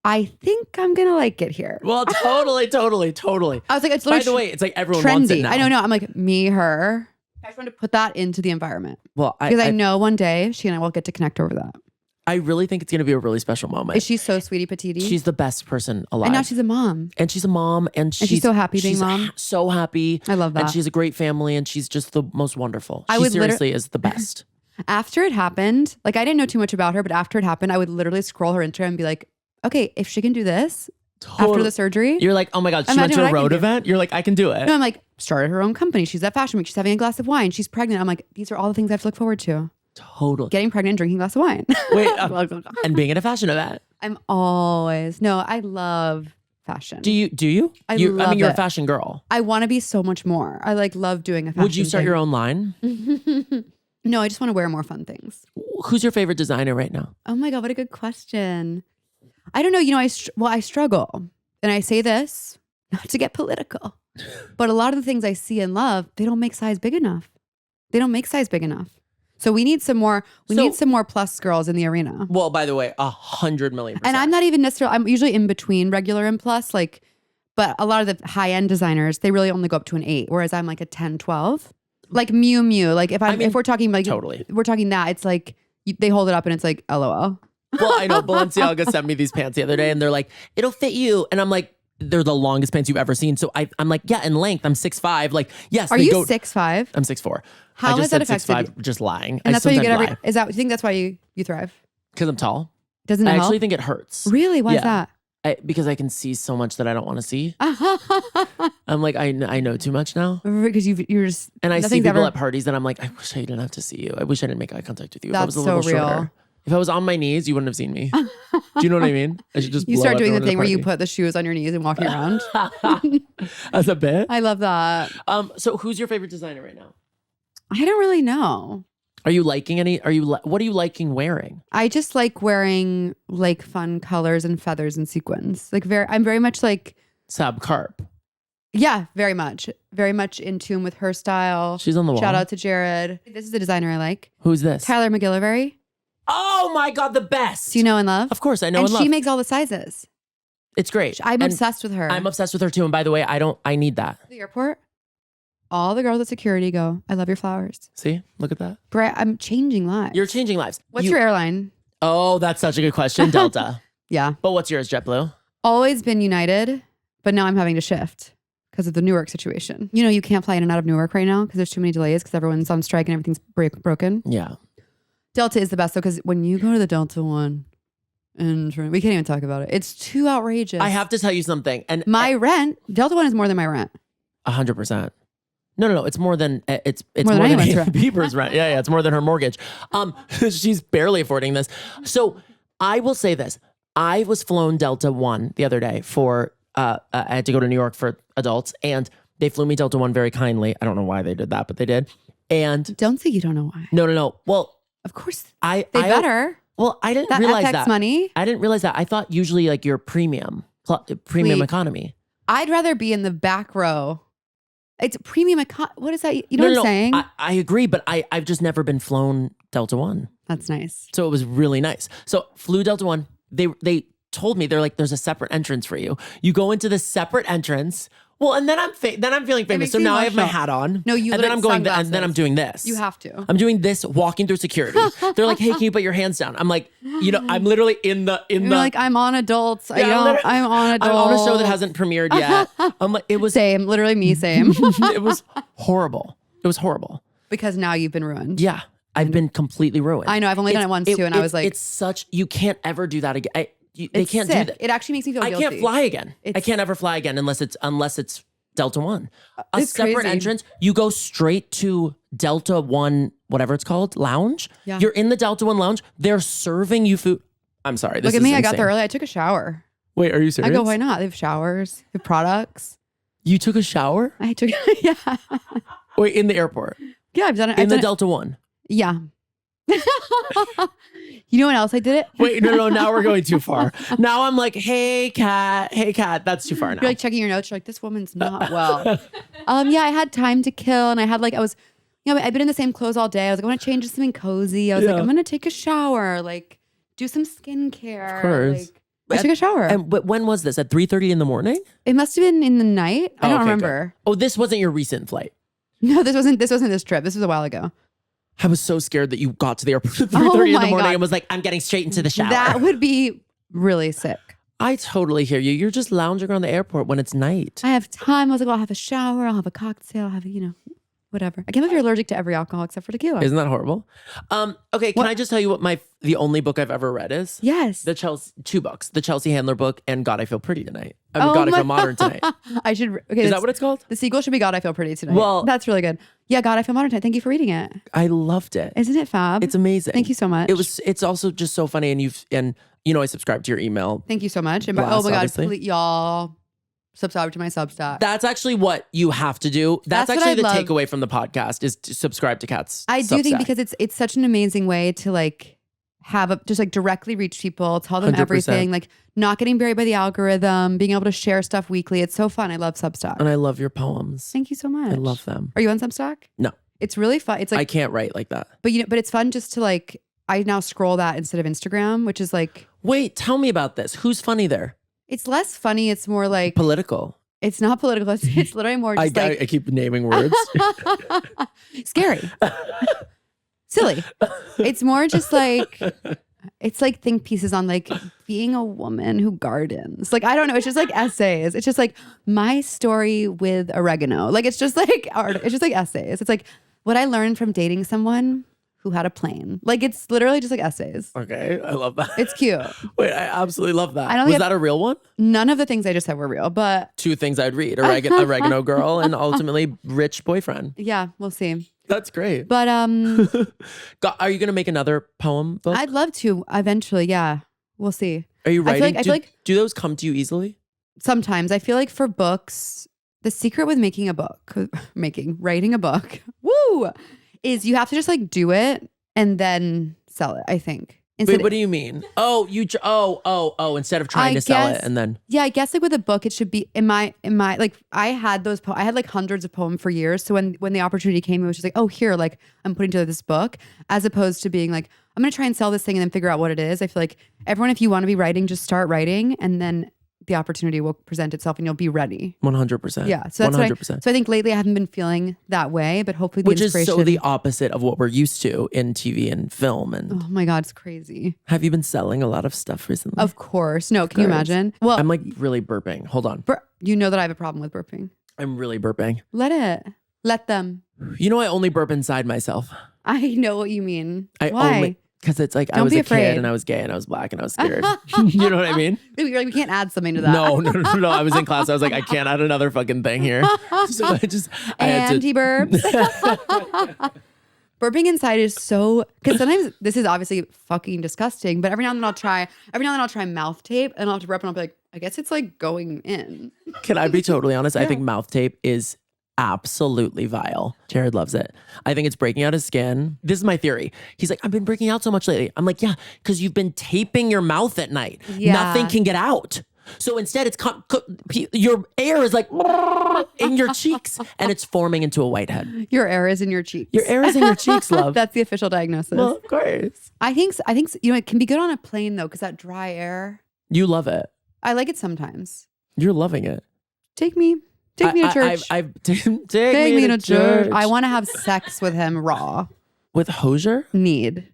I think I'm going to like it here. Well, totally. I was like, it's literally By the way, it's like everyone trendy. wants it now. I don't know. I'm like, me, her. I just wanted to put that into the environment. Well, Because I know one day she and I will get to connect over that. I really think it's going to be a really special moment. Is she so sweetie patootie? She's the best person alive. And now she's a mom. And she's a mom. And she's so happy being she's mom. So happy. I love that. And she's a great family. And she's just the most wonderful. I She would seriously is the best. After it happened, like I didn't know too much about her, but after it happened, I would literally scroll her Instagram and be like, okay, if she can do this after the surgery. You're like, oh my God, she went to a road event? You're like, I can do it. No, I'm like, started her own company. She's at Fashion Week. She's having a glass of wine. She's pregnant. I'm like, these are all the things I have to look forward to. Totally. Getting pregnant and drinking a glass of wine. Wait, and being at a fashion event. I love fashion. Do you? I You're a it. fashion girl. I want to be so much more. I like love doing a fashion Would you start thing. your own line? No, I just want to wear more fun things. Who's your favorite designer right now? Oh my God, what a good question. I don't know. You know, I struggle. And I say this, not to get political, but a lot of the things I see and love, they don't make size big enough. So we need some more, need some more plus girls in the arena. Well, by the way, 100 million%. And I'm not even necessarily, I'm usually in between regular and plus, like, but a lot of the high-end designers, they really only go up to an 8, whereas I'm like a 10, 12. Like Miu Miu, like if we're talking like, totally. We're talking that, it's like, they hold it up and it's like, LOL. Well, I know Balenciaga sent me these pants the other day and they're like, it'll fit you. And I'm like, they're the longest pants you've ever seen. So I'm like, yeah, in length, I'm 6'5". Like, yes. Are you 6'5"? I'm 6'4". How has that affected 6'5", you? just lying. And that's why you get lie. do you think that's why you thrive? Because I'm tall. Doesn't it I help? actually think it hurts. Really? Why is that? Because I can see so much that I don't want to see. I'm like, I know too much now. Because you're just, and I see people at parties and I'm like, I wish I didn't have to see you. I wish I didn't make eye contact with you. That's if I was a little so real. shorter. If I was on my knees, you wouldn't have seen me. Do you know what I mean? I should just you start doing the thing where you party. put the shoes on your knees and walking around. As a bit. I love that. So who's your favorite designer right now? I don't really know. Are you liking any? What are you liking wearing? I just like wearing like fun colors and feathers and sequins. Like I'm very much like Sab Carp. Yeah, very much in tune with her style. She's on the wall. Shout out to Jared. This is a designer I like. Who's this? Tyler McGillivray. Oh my God, the best. Do you know and love? Of course, I know and love. And she makes all the sizes. It's great. I'm obsessed with her. I'm obsessed with her too. And by the way, I need that. The airport. All the girls at security go, I love your flowers. See? Look at that. I'm changing lives. You're changing lives. What's your airline? Oh, that's such a good question. Delta. Yeah. But what's yours, JetBlue? Always been United, but now I'm having to shift because of the Newark situation. You know, you can't fly in and out of Newark right now because there's too many delays because everyone's on strike and everything's broken. Yeah. Delta is the best though, because when you go to the Delta one, and we can't even talk about it. It's too outrageous. I have to tell you something. And my rent, Delta one is more than my rent. 100%. No. It's more than it's More than anyone's rent. Bieber's rent. Yeah. It's more than her mortgage. She's barely affording this. So I will say this: I was flown Delta One the other day for. I had to go to New York for adults, and they flew me Delta One very kindly. I don't know why they did that, but they did. And don't say you don't know why. No. Well, of course they better. Well, I didn't that realize FX that. Money. I didn't realize that. I thought usually like your premium economy. I'd rather be in the back row. It's premium what is that? You know what I'm saying? I agree, but I've just never been flown Delta One. That's nice. So it was really nice. So flew Delta One. They told me, they're like, there's a separate entrance for you. You go into the separate entrance, Well, and then I'm feeling famous. makes So me now I have my emotional. hat on. No, you and then I'm going. And then sunglasses. I'm doing this. You have to. I'm doing this, walking through security. They're like, "Hey, can you put your hands down?" I'm like, I'm literally in You're the. like, I'm on adults. Yeah, I'm on adults. I'm on a show that hasn't premiered yet. I'm like, it was Same, literally me, same. it was horrible. It was horrible. Because now you've been ruined. Yeah, I've been completely ruined. I know, I've only done it once too, and I was like, it's such, you can't ever do that again. They it's can't sick. do that. It actually makes me feel I guilty. can't fly again. I It's- can't ever fly again unless it's Delta One. A It's separate crazy. entrance. You go straight to Delta One, whatever it's called, lounge. Yeah. You're in the Delta One lounge. They're serving you food. I'm sorry. This Look at is me, I got insane. there early. I took a shower. Wait, are you serious? I go, why not? They have showers, they have products. You took a shower? I took, yeah. Wait, in the airport? Yeah, I've done it. In I've the done it. Delta One? Yeah. You know when else I did it? Wait, no, now we're going too far. Now I'm like, hey, Cat. That's too far now. You're like checking your notes. You're like, this woman's not well. Yeah, I had time to kill, and I've been in the same clothes all day. I was like, I want to change to something cozy. I was like, Yeah. I'm gonna take a shower, like do some skincare. Of course. Like, I took a shower. But when was this? At 3:30 in the morning? It must have been in the night. I Oh, don't okay, remember. good. Oh, this wasn't your recent flight. No, this wasn't this trip. This was a while ago. I was so scared that you got to the airport at 3:30 Oh in the my morning God. and was like, I'm getting straight into the shower. That would be really sick. I totally hear you. You're just lounging around the airport when it's night. I have time. I was like, well, I'll have a shower. I'll have a cocktail. I'll have whatever. I can't believe you're allergic to every alcohol except for tequila. Isn't that horrible? Okay, can What? I just tell you what the only book I've ever read is? Yes. Two books, the Chelsea Handler book and God, I Feel Pretty Tonight. Oh God, I my- Feel Modern Tonight. I should. Okay, Is that what it's called? The sequel should be God, I Feel Pretty Tonight. Well- That's really good. Yeah, God, I Feel Modern Tonight. Thank you for reading it. I loved it. Isn't it fab? It's amazing. Thank you so much. It's also just so funny. And I subscribed to your email. Thank you so much. And Blast, oh my God, obviously. y'all subscribe to my Substack. That's actually what you have to do. That's That's what actually the I love. takeaway from the podcast is to subscribe to Cat's I do think Substack. because it's such an amazing way to like just like directly reach people, tell them 100%. everything, like not getting buried by the algorithm, being able to share stuff weekly. It's so fun. I love Substack. And I love your poems. Thank you so much. I love them. Are you on Substack? No, It's really fun. It's I like, can't write like that. but it's fun just to like, I now scroll that instead of Instagram, which is like, Wait, tell me about this. Who's funny there? it's less funny. It's more like, Political. it's not political. It's literally more just like I keep naming words. scary, silly. It's more just like, it's like think pieces on like being a woman who gardens. Like, I don't know. It's just like essays. It's just like my story with oregano. Like, it's just like art. It's just like essays. It's like what I learned from dating someone who had a plane. Like, it's literally just like essays. Okay, I love that. It's cute. Wait, I absolutely love that. I don't Was think that a real one? None of the things I just said were real, but Two things I'd read: oregano girl, and ultimately rich boyfriend. yeah, we'll see. That's great. But Are you gonna make another poem book? I'd love to eventually. Yeah, we'll see. Are you I feel writing? like- I feel like- do those come to you easily? Sometimes I feel like for books, the secret with writing a book, woo, is you have to just like do it and then sell it. I think. Wait, what do you mean? Oh, instead of trying I to sell it guess- and then Yeah, I guess like with a book, it should be in my like I had I had like hundreds of poems for years. So when the opportunity came, it was just like, oh, here, like I'm putting together this book, as opposed to being like, I'm gonna try and sell this thing and then figure out what it is. I feel like everyone, if you want to be writing, just start writing, and then the opportunity will present itself, and you'll be ready. 100%. Yeah, so that's what 100%. so I think lately I haven't been feeling that way, but hopefully the Which is inspiration. so the opposite of what we're used to in TV and film. And Oh my God, it's crazy. have you been selling a lot of stuff recently? Of course. No, can you course. imagine? Well, I'm like really burping. Hold on. you know that I have a problem with burping. I'm really burping. Let them. You know, I only burp inside myself. I know what you mean. I Why? only because it's like I Don't was be a afraid. kid and I was gay and I was black and I was scared. You know what I mean? You're like, we can't add something to that. No. I was in class. I was like, I can't add another fucking thing here. So I had And to. he burps. Burping inside is so, because sometimes this is obviously fucking disgusting, but every now and then I'll try mouth tape and I'll have to burp and I'll be like, I guess it's like going in. Can I be totally honest? I think mouth tape is absolutely vile. Jared loves it. I think it's breaking out his skin. This is my theory. He's like, I've been breaking out so much lately. I'm like, yeah, because you've been taping your mouth at night. Yeah. Nothing can get out. So instead, your air is like in your cheeks and it's forming into a whitehead. Your air is in your cheeks. Your air is in your cheeks, love. That's the official diagnosis. Well, of course. I think it can be good on a plane though, because that dry air, You love it. I like it sometimes. You're loving it. Take me Take me to church. Take me to church. I want to have sex with him raw. With Hozier? Need.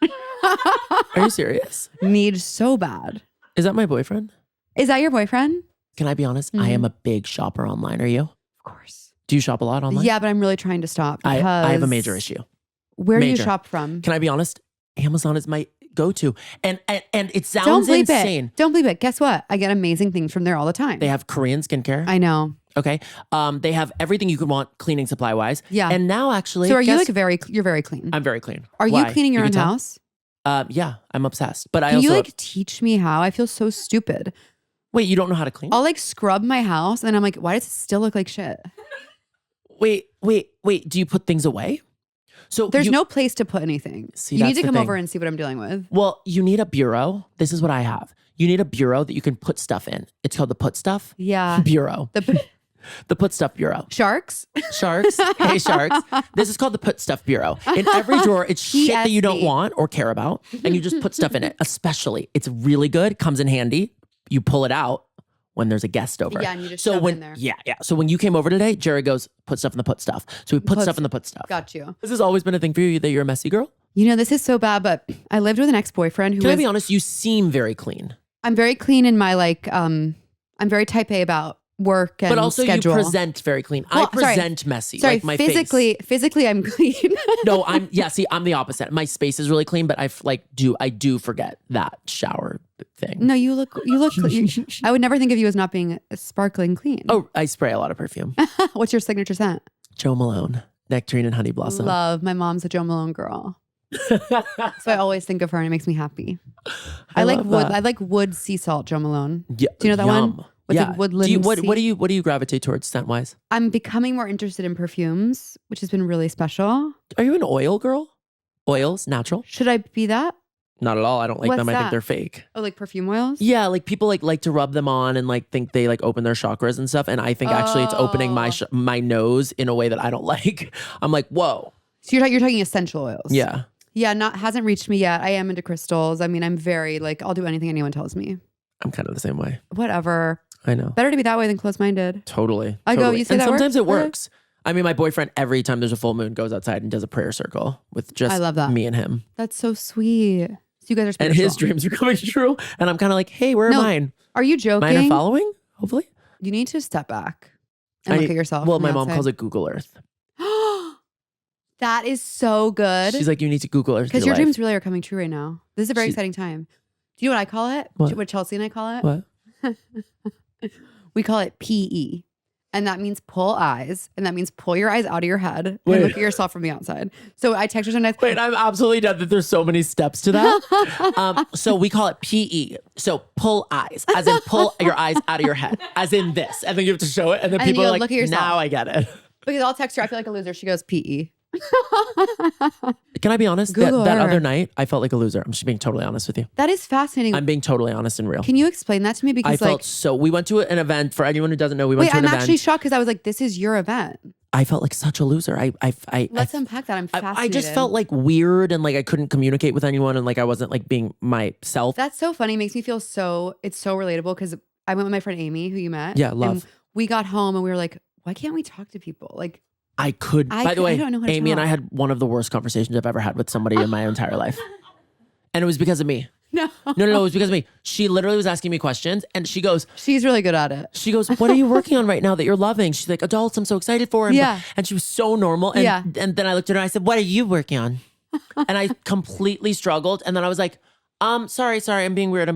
Are you serious? Need so bad. Is that my boyfriend? Is that your boyfriend? Can I be honest? I am a big shopper online. Are you? Of course. Do you shop a lot online? Yeah, but I'm really trying to stop. I have a major issue. Where do you shop from? Can I be honest? Amazon is my go-to. And it sounds insane. Don't believe it. Guess what? I get amazing things from there all the time. They have Korean skincare. I know. Okay. They have everything you could want cleaning supply wise. Yeah. And now actually. So are you you're very clean? I'm very clean. Are you cleaning your own house? Yeah, I'm obsessed. But Can you teach me how? I feel so stupid. Wait, you don't know how to clean? I'll scrub my house and then I'm like, why does it still look like shit? Wait. Do you put things away? So there's no place to put anything. See, you need to come over and see what I'm dealing with. Well, you need a bureau. This is what I have. You need a bureau that you can put stuff in. It's called the put stuff bureau. The put stuff bureau. Sharks. Hey, sharks. This is called the put stuff bureau. In every drawer, it's shit that you don't want or care about. And you just put stuff in it. Especially, it's really good. Comes in handy. You pull it out when there's a guest over. Yeah, and you just shove it in there. Yeah. So when you came over today, Jerry goes, put stuff in the put stuff. So we put stuff in the put stuff. Got you. This has always been a thing for you that you're a messy girl? This is so bad, but I lived with an ex-boyfriend who Can I be honest? You seem very clean. I'm very clean in my I'm very type A about work and but also schedule. You present very clean. I present messy. Sorry, like my physically I'm clean. No, I'm the opposite. My space is really clean, but I do forget that shower thing. No, you look I would never think of you as not being sparkling clean. Oh, I spray a lot of perfume. What's your signature scent? Jo Malone, Nectarine and Honey Blossom. Love. My mom's a Jo Malone girl. So I always think of her and it makes me happy. I like wood. I like wood sea salt Jo Malone. Yeah, do you know that one? Yeah. Woodland what do you gravitate towards scent wise? I'm becoming more interested in perfumes, which has been really special. Are you an oil girl? Oils, natural? Should I be that? Not at all. I don't like them. I think they're fake. Oh, like perfume oils? Yeah, like people like to rub them on and think they open their chakras and stuff. And I think actually it's opening my nose in a way that I don't like. I'm like, whoa. So you're talking essential oils? Yeah. Yeah, hasn't reached me yet. I am into crystals. I mean, I'm very I'll do anything anyone tells me. I'm kind of the same way. Whatever. I know. Better to be that way than close-minded. Totally. I go, you say that sometimes it works? works. I mean, my boyfriend, every time there's a full moon, goes outside and does a prayer circle with just I love that. me and him. That's so sweet. So you guys are spiritual. And his dreams are coming true. And I'm kind of like, hey, where are mine? Are you joking? Mine are following, hopefully. You need to step back and look at yourself. Well, my mom calls it Google Earth. That is so good. She's like, you need to Google Earth. Because your dreams really are coming true right now. This is a very exciting time. Do you know what I call it? What Chelsea and I call it? What? We call it PE. And that means pull eyes. And that means pull your eyes out of your head and look at yourself from the outside. So I text her sometimes. Wait, I'm absolutely dead that there's so many steps to that. So we call it PE. So pull eyes, as in pull your eyes out of your head, as in this. And then you have to show it. And then people are like, look at yourself. Now I get it. Because I'll text her, I feel like a loser. She goes, PE. Can I be honest? That other night, I felt like a loser. I'm just being totally honest with you. That is fascinating. I'm being totally honest and real. Can you explain that to me? Because I felt so. We went to an event. For anyone who doesn't know, we went to an event. I'm actually shocked because I was like, this is your event. I felt like such a loser. Let's unpack that. I'm fascinated. I just felt weird and I couldn't communicate with anyone and I wasn't being myself. That's so funny. It makes me feel it's so relatable because I went with my friend Amy, who you met. Yeah, love. And we got home and we were like, why can't we talk to people? By the way, Amy and I had one of the worst conversations I've ever had with somebody in my entire life. And it was because of me. No, it was because of me. She literally was asking me questions and she goes, she's really good at it. She goes, what are you working on right now that you're loving? She's like, adults, I'm so excited for him. Yeah. And she was so normal. And, and then I looked at her and I said, what are you working on? And I completely struggled. And then I was like, sorry, I'm being weird.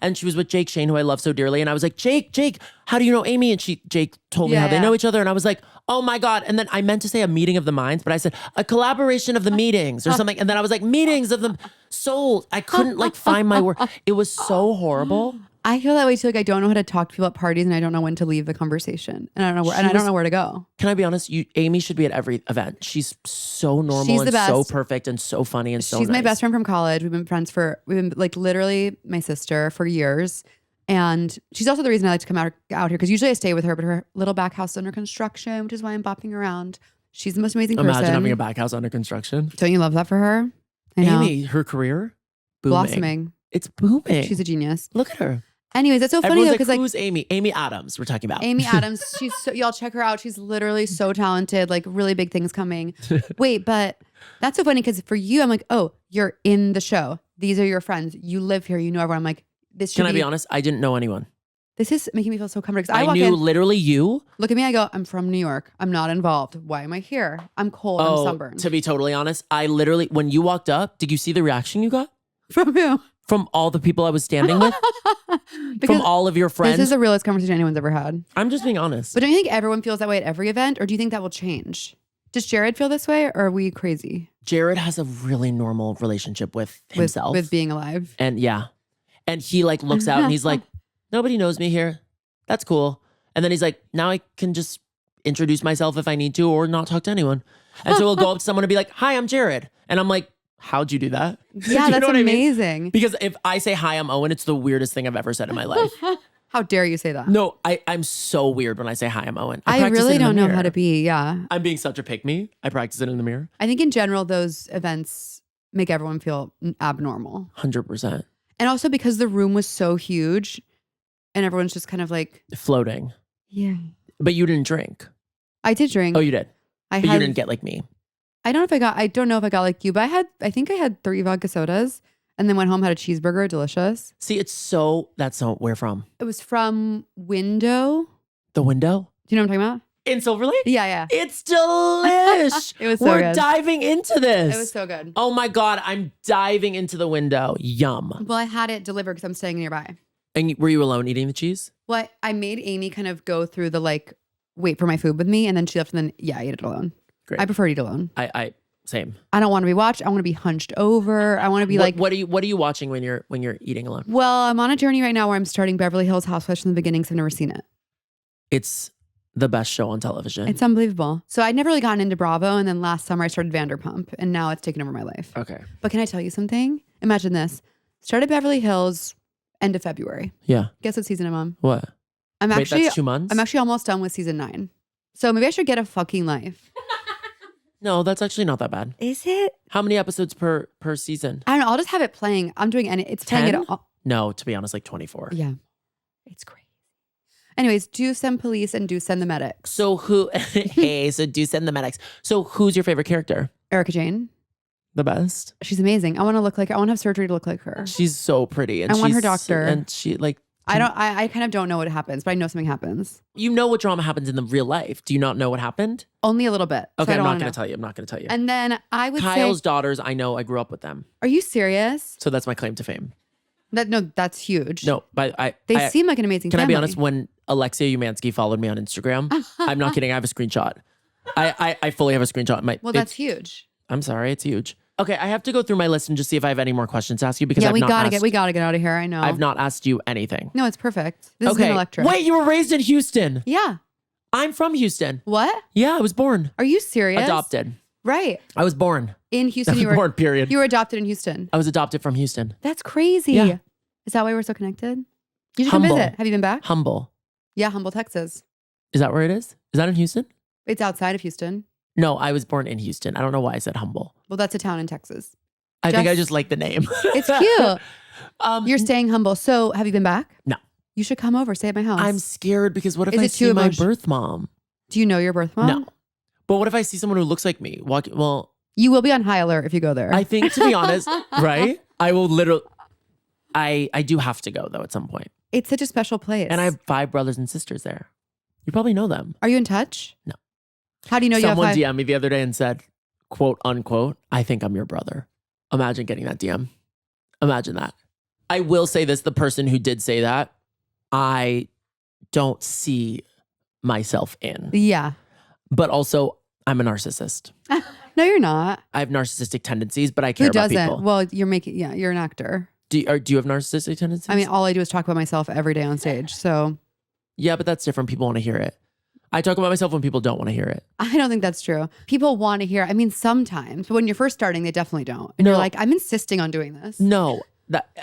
And she was with Jake Shane, who I love so dearly. And I was like, Jake, how do you know Amy? And Jake told me how they know each other. And I was like, oh my God. And then I meant to say a meeting of the minds, but I said a collaboration of the meetings or something. And then I was like, meetings of the souls. I couldn't find my word. It was so horrible. I feel that way too. I don't know how to talk to people at parties and I don't know when to leave the conversation. And I don't know where to go. Can I be honest? Amy should be at every event. She's so normal and so perfect and so funny and so She's nice. my best friend from college. We've been literally my sister for years. And she's also the reason I like to come out here because usually I stay with her, but her little back house is under construction, which is why I'm bopping around. She's the most amazing person. Imagine having a back house under construction. Don't you love that for her? I know. Amy, her career, booming. Blossoming. It's booming. She's a genius. Look at her. Anyways, that's so funny Everyone's though, like, because like who's Amy? Amy Adams we're talking about. Amy Adams, y'all check her out. She's literally so talented, like really big things coming. Wait, but that's so funny because for you, I'm like, oh, you're in the show. These are your friends. You live here. You know everyone. I'm like, this should Can I be honest? I didn't know anyone. This is making me feel so comfortable. I walk knew in, literally you. look at me. I go, I'm from New York. I'm not involved. Why am I here? I'm cold. I'm sunburned. To be totally honest, I literally, when you walked up, did you see the reaction you got? From who? From all the people I was standing with? From all of your friends? This is the realest conversation anyone's ever had. I'm just being honest. But don't you think everyone feels that way at every event? Or do you think that will change? Does Jared feel this way? Or are we crazy? Jared has a really normal relationship with himself. With being alive. And yeah. And he like looks out and he's like, nobody knows me here. That's cool. And then he's like, now I can just introduce myself if I need to or not talk to anyone. And so he'll go up to someone and be like, hi, I'm Jared. And I'm like, how'd you do that? Yeah, you that's know what I mean? amazing. Because if I say, hi, I'm Owen, it's the weirdest thing I've ever said in my life. How dare you say that? No, I'm so weird when I say, hi, I'm Owen. I practice really it in the don't know mirror. how to be. Yeah. I'm being such a pick me. I practice it in the mirror. I think in general, those events make everyone feel abnormal. 100%. And also because the room was so huge and everyone's just kind of like, Floating. yeah. But you didn't drink. I did drink. Oh, you did. I But had, you didn't get like me. I don't know if I got like you, but I think I had 3 vodka sodas and then went home, had a cheeseburger, delicious. See, that's so, where from? It was from Window. The Window? Do you know what I'm talking about? In Silver Lake? Yeah, yeah. It's delish. It was so We're good. diving into this. It was so good. Oh my God, I'm diving into the Window. Yum. Well, I had it delivered because I'm staying nearby. And were you alone eating the cheese? Well, I made Amy kind of go through the like, wait for my food with me. And then she left and then, yeah, I ate it alone. Great. I prefer to eat alone. I same. I don't want to be watched. I want to be hunched over. I want to be like, what are you watching when you're eating alone? well, I'm on a journey right now where I'm starting Beverly Hills Housewives from the beginning because I've never seen it. It's the best show on television. It's unbelievable. So I'd never really gotten into Bravo. And then last summer I started Vanderpump and now it's taken over my life. Okay. But can I tell you something? Imagine this. Started Beverly Hills end of February. Yeah. Guess what season I'm on? What? I'm Wait, actually that's 2 months? I'm actually almost done with season 9. So maybe I should get a fucking life. No, that's actually not that bad. Is it? How many episodes per season? I don't know. I'll just have it playing. I'm doing any. It's playing 10? it all. No, to be honest, like 24. Yeah. It's crazy. Anyways, do send police and do send the medics. So so do send the medics. So who's your favorite character? Erica Jane. The best? She's amazing. I want to have surgery to look like her. She's so pretty. And I want her she's- doctor. And she like, I kind of don't know what happens, but I know something happens. you know what drama happens in the real life. Do you not know what happened? Only a little bit. So Okay, I I'm don't not wanna going know. to tell you. I'm not going to tell you. And then I would Kyle's say, daughters, I know, I grew up with them. are you serious? So that's my claim to fame. That's huge. No, but They seem like an amazing Can family. I be honest? When Alexia Umansky followed me on Instagram, I'm not kidding. I have a screenshot. I fully have a screenshot. Well, that's huge. I'm sorry. It's huge. Okay, I have to go through my list and just see if I have any more questions to ask you because Yeah, I've we not gotta asked, get out of here. I know. I've not asked you anything. No, it's perfect. This has Okay. been electric. Wait, you were raised in Houston. Yeah. I'm from Houston. What? Yeah, I was born. Are you serious? Adopted. Right. I was born. In Houston, I was you were born, period. You were adopted in Houston. I was adopted from Houston. That's crazy. Yeah. Is that why we're so connected? You should come Humble. visit. Have you been back? Humble. Yeah, Humble, Texas. Is that where it is? Is that in Houston? It's outside of Houston. No, I was born in Houston. I don't know why I said humble. Well, that's a town in Texas. I think I Just- just like the name. It's cute. Um, You're staying humble. So have you been back? No. You should come over. Stay at my house. I'm scared because what if Is I it too see my emotional? birth mom? Do you know your birth mom? No. But what if I see someone who looks like me? Well, You will be on high alert if you go there. I think to be honest, right? I will literally. I do have to go though at some point, It's such a special place. and I have 5 brothers and sisters there. You probably know them. Are you in touch? No. How do you know Someone you have 5? DM'd me the other day and said, "quote unquote, I think I'm your brother." Imagine getting that DM. Imagine that. I will say this: the person who did say that, I don't see myself in. Yeah. But also, I'm a narcissist. No, you're not. I have narcissistic tendencies, but I care Who about doesn't? people. Well, you're an actor. Do you have narcissistic tendencies? I mean, all I do is talk about myself every day on stage. So yeah, but that's different. People want to hear it. I talk about myself when people don't want to hear it. I don't think that's true. People want to hear, I mean, sometimes, but when you're first starting, they definitely don't. And No. you're like, I'm insisting on doing this. No.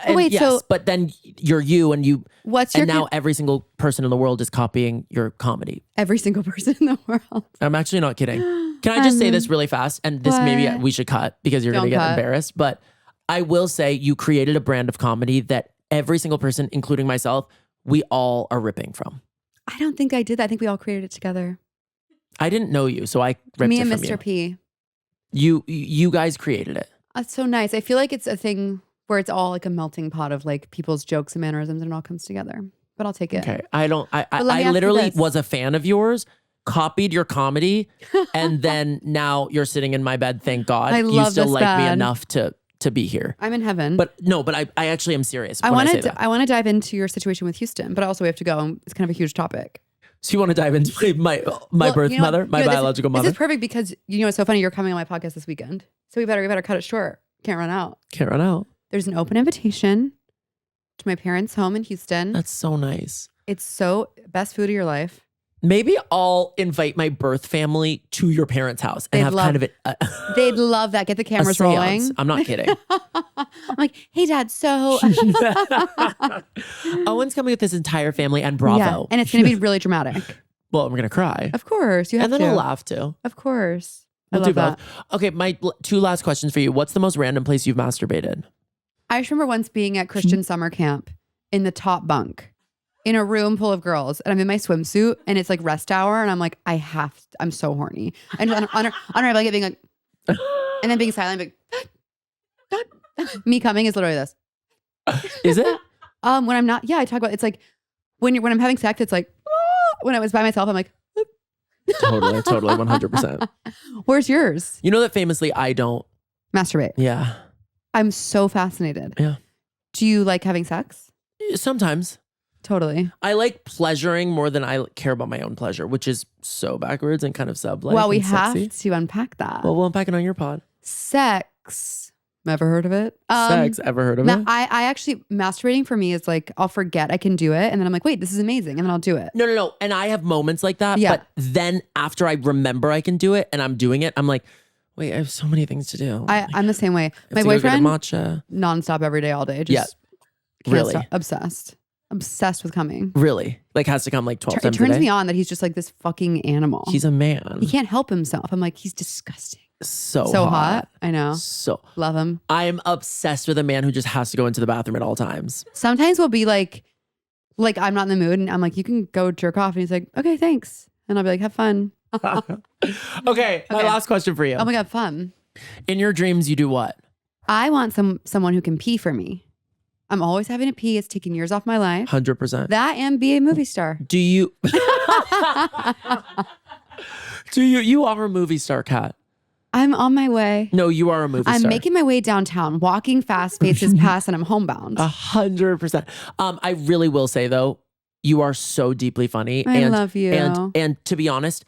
wait, yes, so- but then you're you and you What's your and now every single person in the world is copying your comedy. every single person in the world? I'm actually not kidding. Can I just say this really fast? And this maybe What? we should cut because you're going to Don't get cut. embarrassed. But I will say you created a brand of comedy that every single person, including myself, we all are ripping from. I don't think I did that. I think we all created it together. I didn't know you, so I ripped Me it and from Mr. P. You guys created it. That's so nice. I feel like it's a thing where it's all like a melting pot of like people's jokes and mannerisms and it all comes together. But I'll take it. Okay. But let me I ask you literally this. was a fan of yours, copied your comedy, and then now you're sitting in my bed. Thank God. I you love still this like me bed. enough to be here. I'm in heaven. But no, but I actually am serious. I when want say that. to dive into your situation with Houston, but also we have to go. It's kind of a huge topic. So you want to dive into my birth you know what? mother, my biological mother? This is perfect because you know it's so funny. You're coming on my podcast this weekend, so we better cut it short. Can't run out. Can't run out. There's an open invitation to my parents' home in Houston. That's so nice. It's so best food of your life. Maybe I'll invite my birth family to your parents' house and They'd have love- kind of They'd love that. Get the a cameras seance. rolling. I'm not kidding. I'm like, hey, Dad. So Owen's coming with his entire family and Bravo. yeah, and it's gonna be really dramatic. Well, I'm gonna cry. Of course, you have And then to. I'll laugh too. Of course, We'll I do love both. that. Okay, my two last questions for you. What's the most random place you've masturbated? I just remember once being at Christian summer camp in the top bunk in a room full of girls, and I'm in my swimsuit, and it's like rest hour, and I'm like, I'm so horny, and unreliable, being like, and then being silent, like, me coming is literally this. Is it? When I'm not, yeah, I talk about it's like when I'm having sex, it's like when I was by myself, I'm like, Totally, 100%. where's yours? You know that famously I don't. Masturbate. Yeah. I'm so fascinated. Yeah. Do you like having sex? Sometimes. Totally. I like pleasuring more than I care about my own pleasure, which is so backwards and kind of sub-like. Well, we and have sexy. to unpack that. Well, we'll unpack it on your pod. Sex. Never heard of it. Sex. Ever heard of it? I actually, masturbating for me is like, I'll forget I can do it. And then I'm like, wait, this is amazing. And then I'll do it. No. And I have moments like that. Yeah. But then after I remember I can do it and I'm doing it, I'm like, wait, I have so many things to do. I'm the same way. I My have to go get a boyfriend, matcha. nonstop every day, all day. Just Yeah. can't Really? stop. Obsessed with coming. Really? Like has to come like 12 It times a turns day? me on that he's just like this fucking animal. He's a man. He can't help himself. I'm like, he's disgusting. So hot. I know. So Love him. I am obsessed with a man who just has to go into the bathroom at all times. Sometimes we'll be like I'm not in the mood and I'm like, you can go jerk off. And he's like, okay, thanks. And I'll be like, have fun. Okay, my Okay. last question for you. Oh my God, fun. In your dreams, you do what? I want someone who can pee for me. I'm always having to pee. It's taking years off my life. 100%. That and be a movie star. Do you? You are a movie star, Cat. I'm on my way. No, you are a movie I'm star. making my way downtown, walking fast, paces past, and I'm homebound. 100%. I really will say though, you are so deeply funny. I and, love you. And to be honest,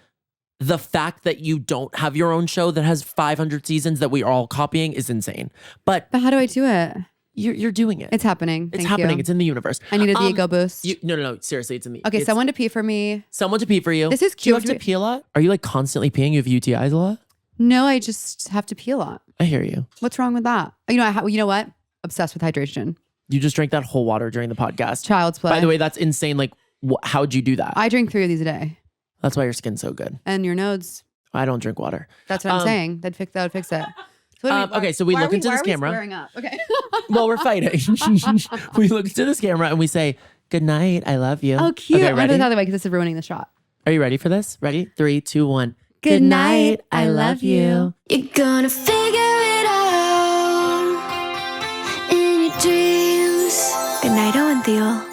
the fact that you don't have your own show that has 500 seasons that we are all copying is insane. But But how do I do it? you're doing it. It's happening. It's Thank happening. you. It's in the universe. I needed the ego boost. No. Seriously, it's in the. Okay, it's someone to pee for me. someone to pee for you. This is Do you cute. have to pee a lot? Are you like constantly peeing? You have UTIs a lot? No, I just have to pee a lot. I hear you. What's wrong with that? You know what? Obsessed with hydration. You just drank that whole water during the podcast. Child's play. By the way, that's insane. Like, how'd you do that? I drink 3 of these a day. That's why your skin's so good. And your nodes. I don't drink water. That's what I'm saying. That would fix it. So Okay, so we look into this camera. Squaring up? Okay. Well, we're fighting. We look into this camera and we say, "Good night, I love you." Oh, cute. Okay, I'm gonna ready? do it the other way because this is ruining the shot. Are you ready for this? Ready? 3, 2, 1. Good night, I love you. You're gonna figure it out in your dreams. Good night, Owen and Cat.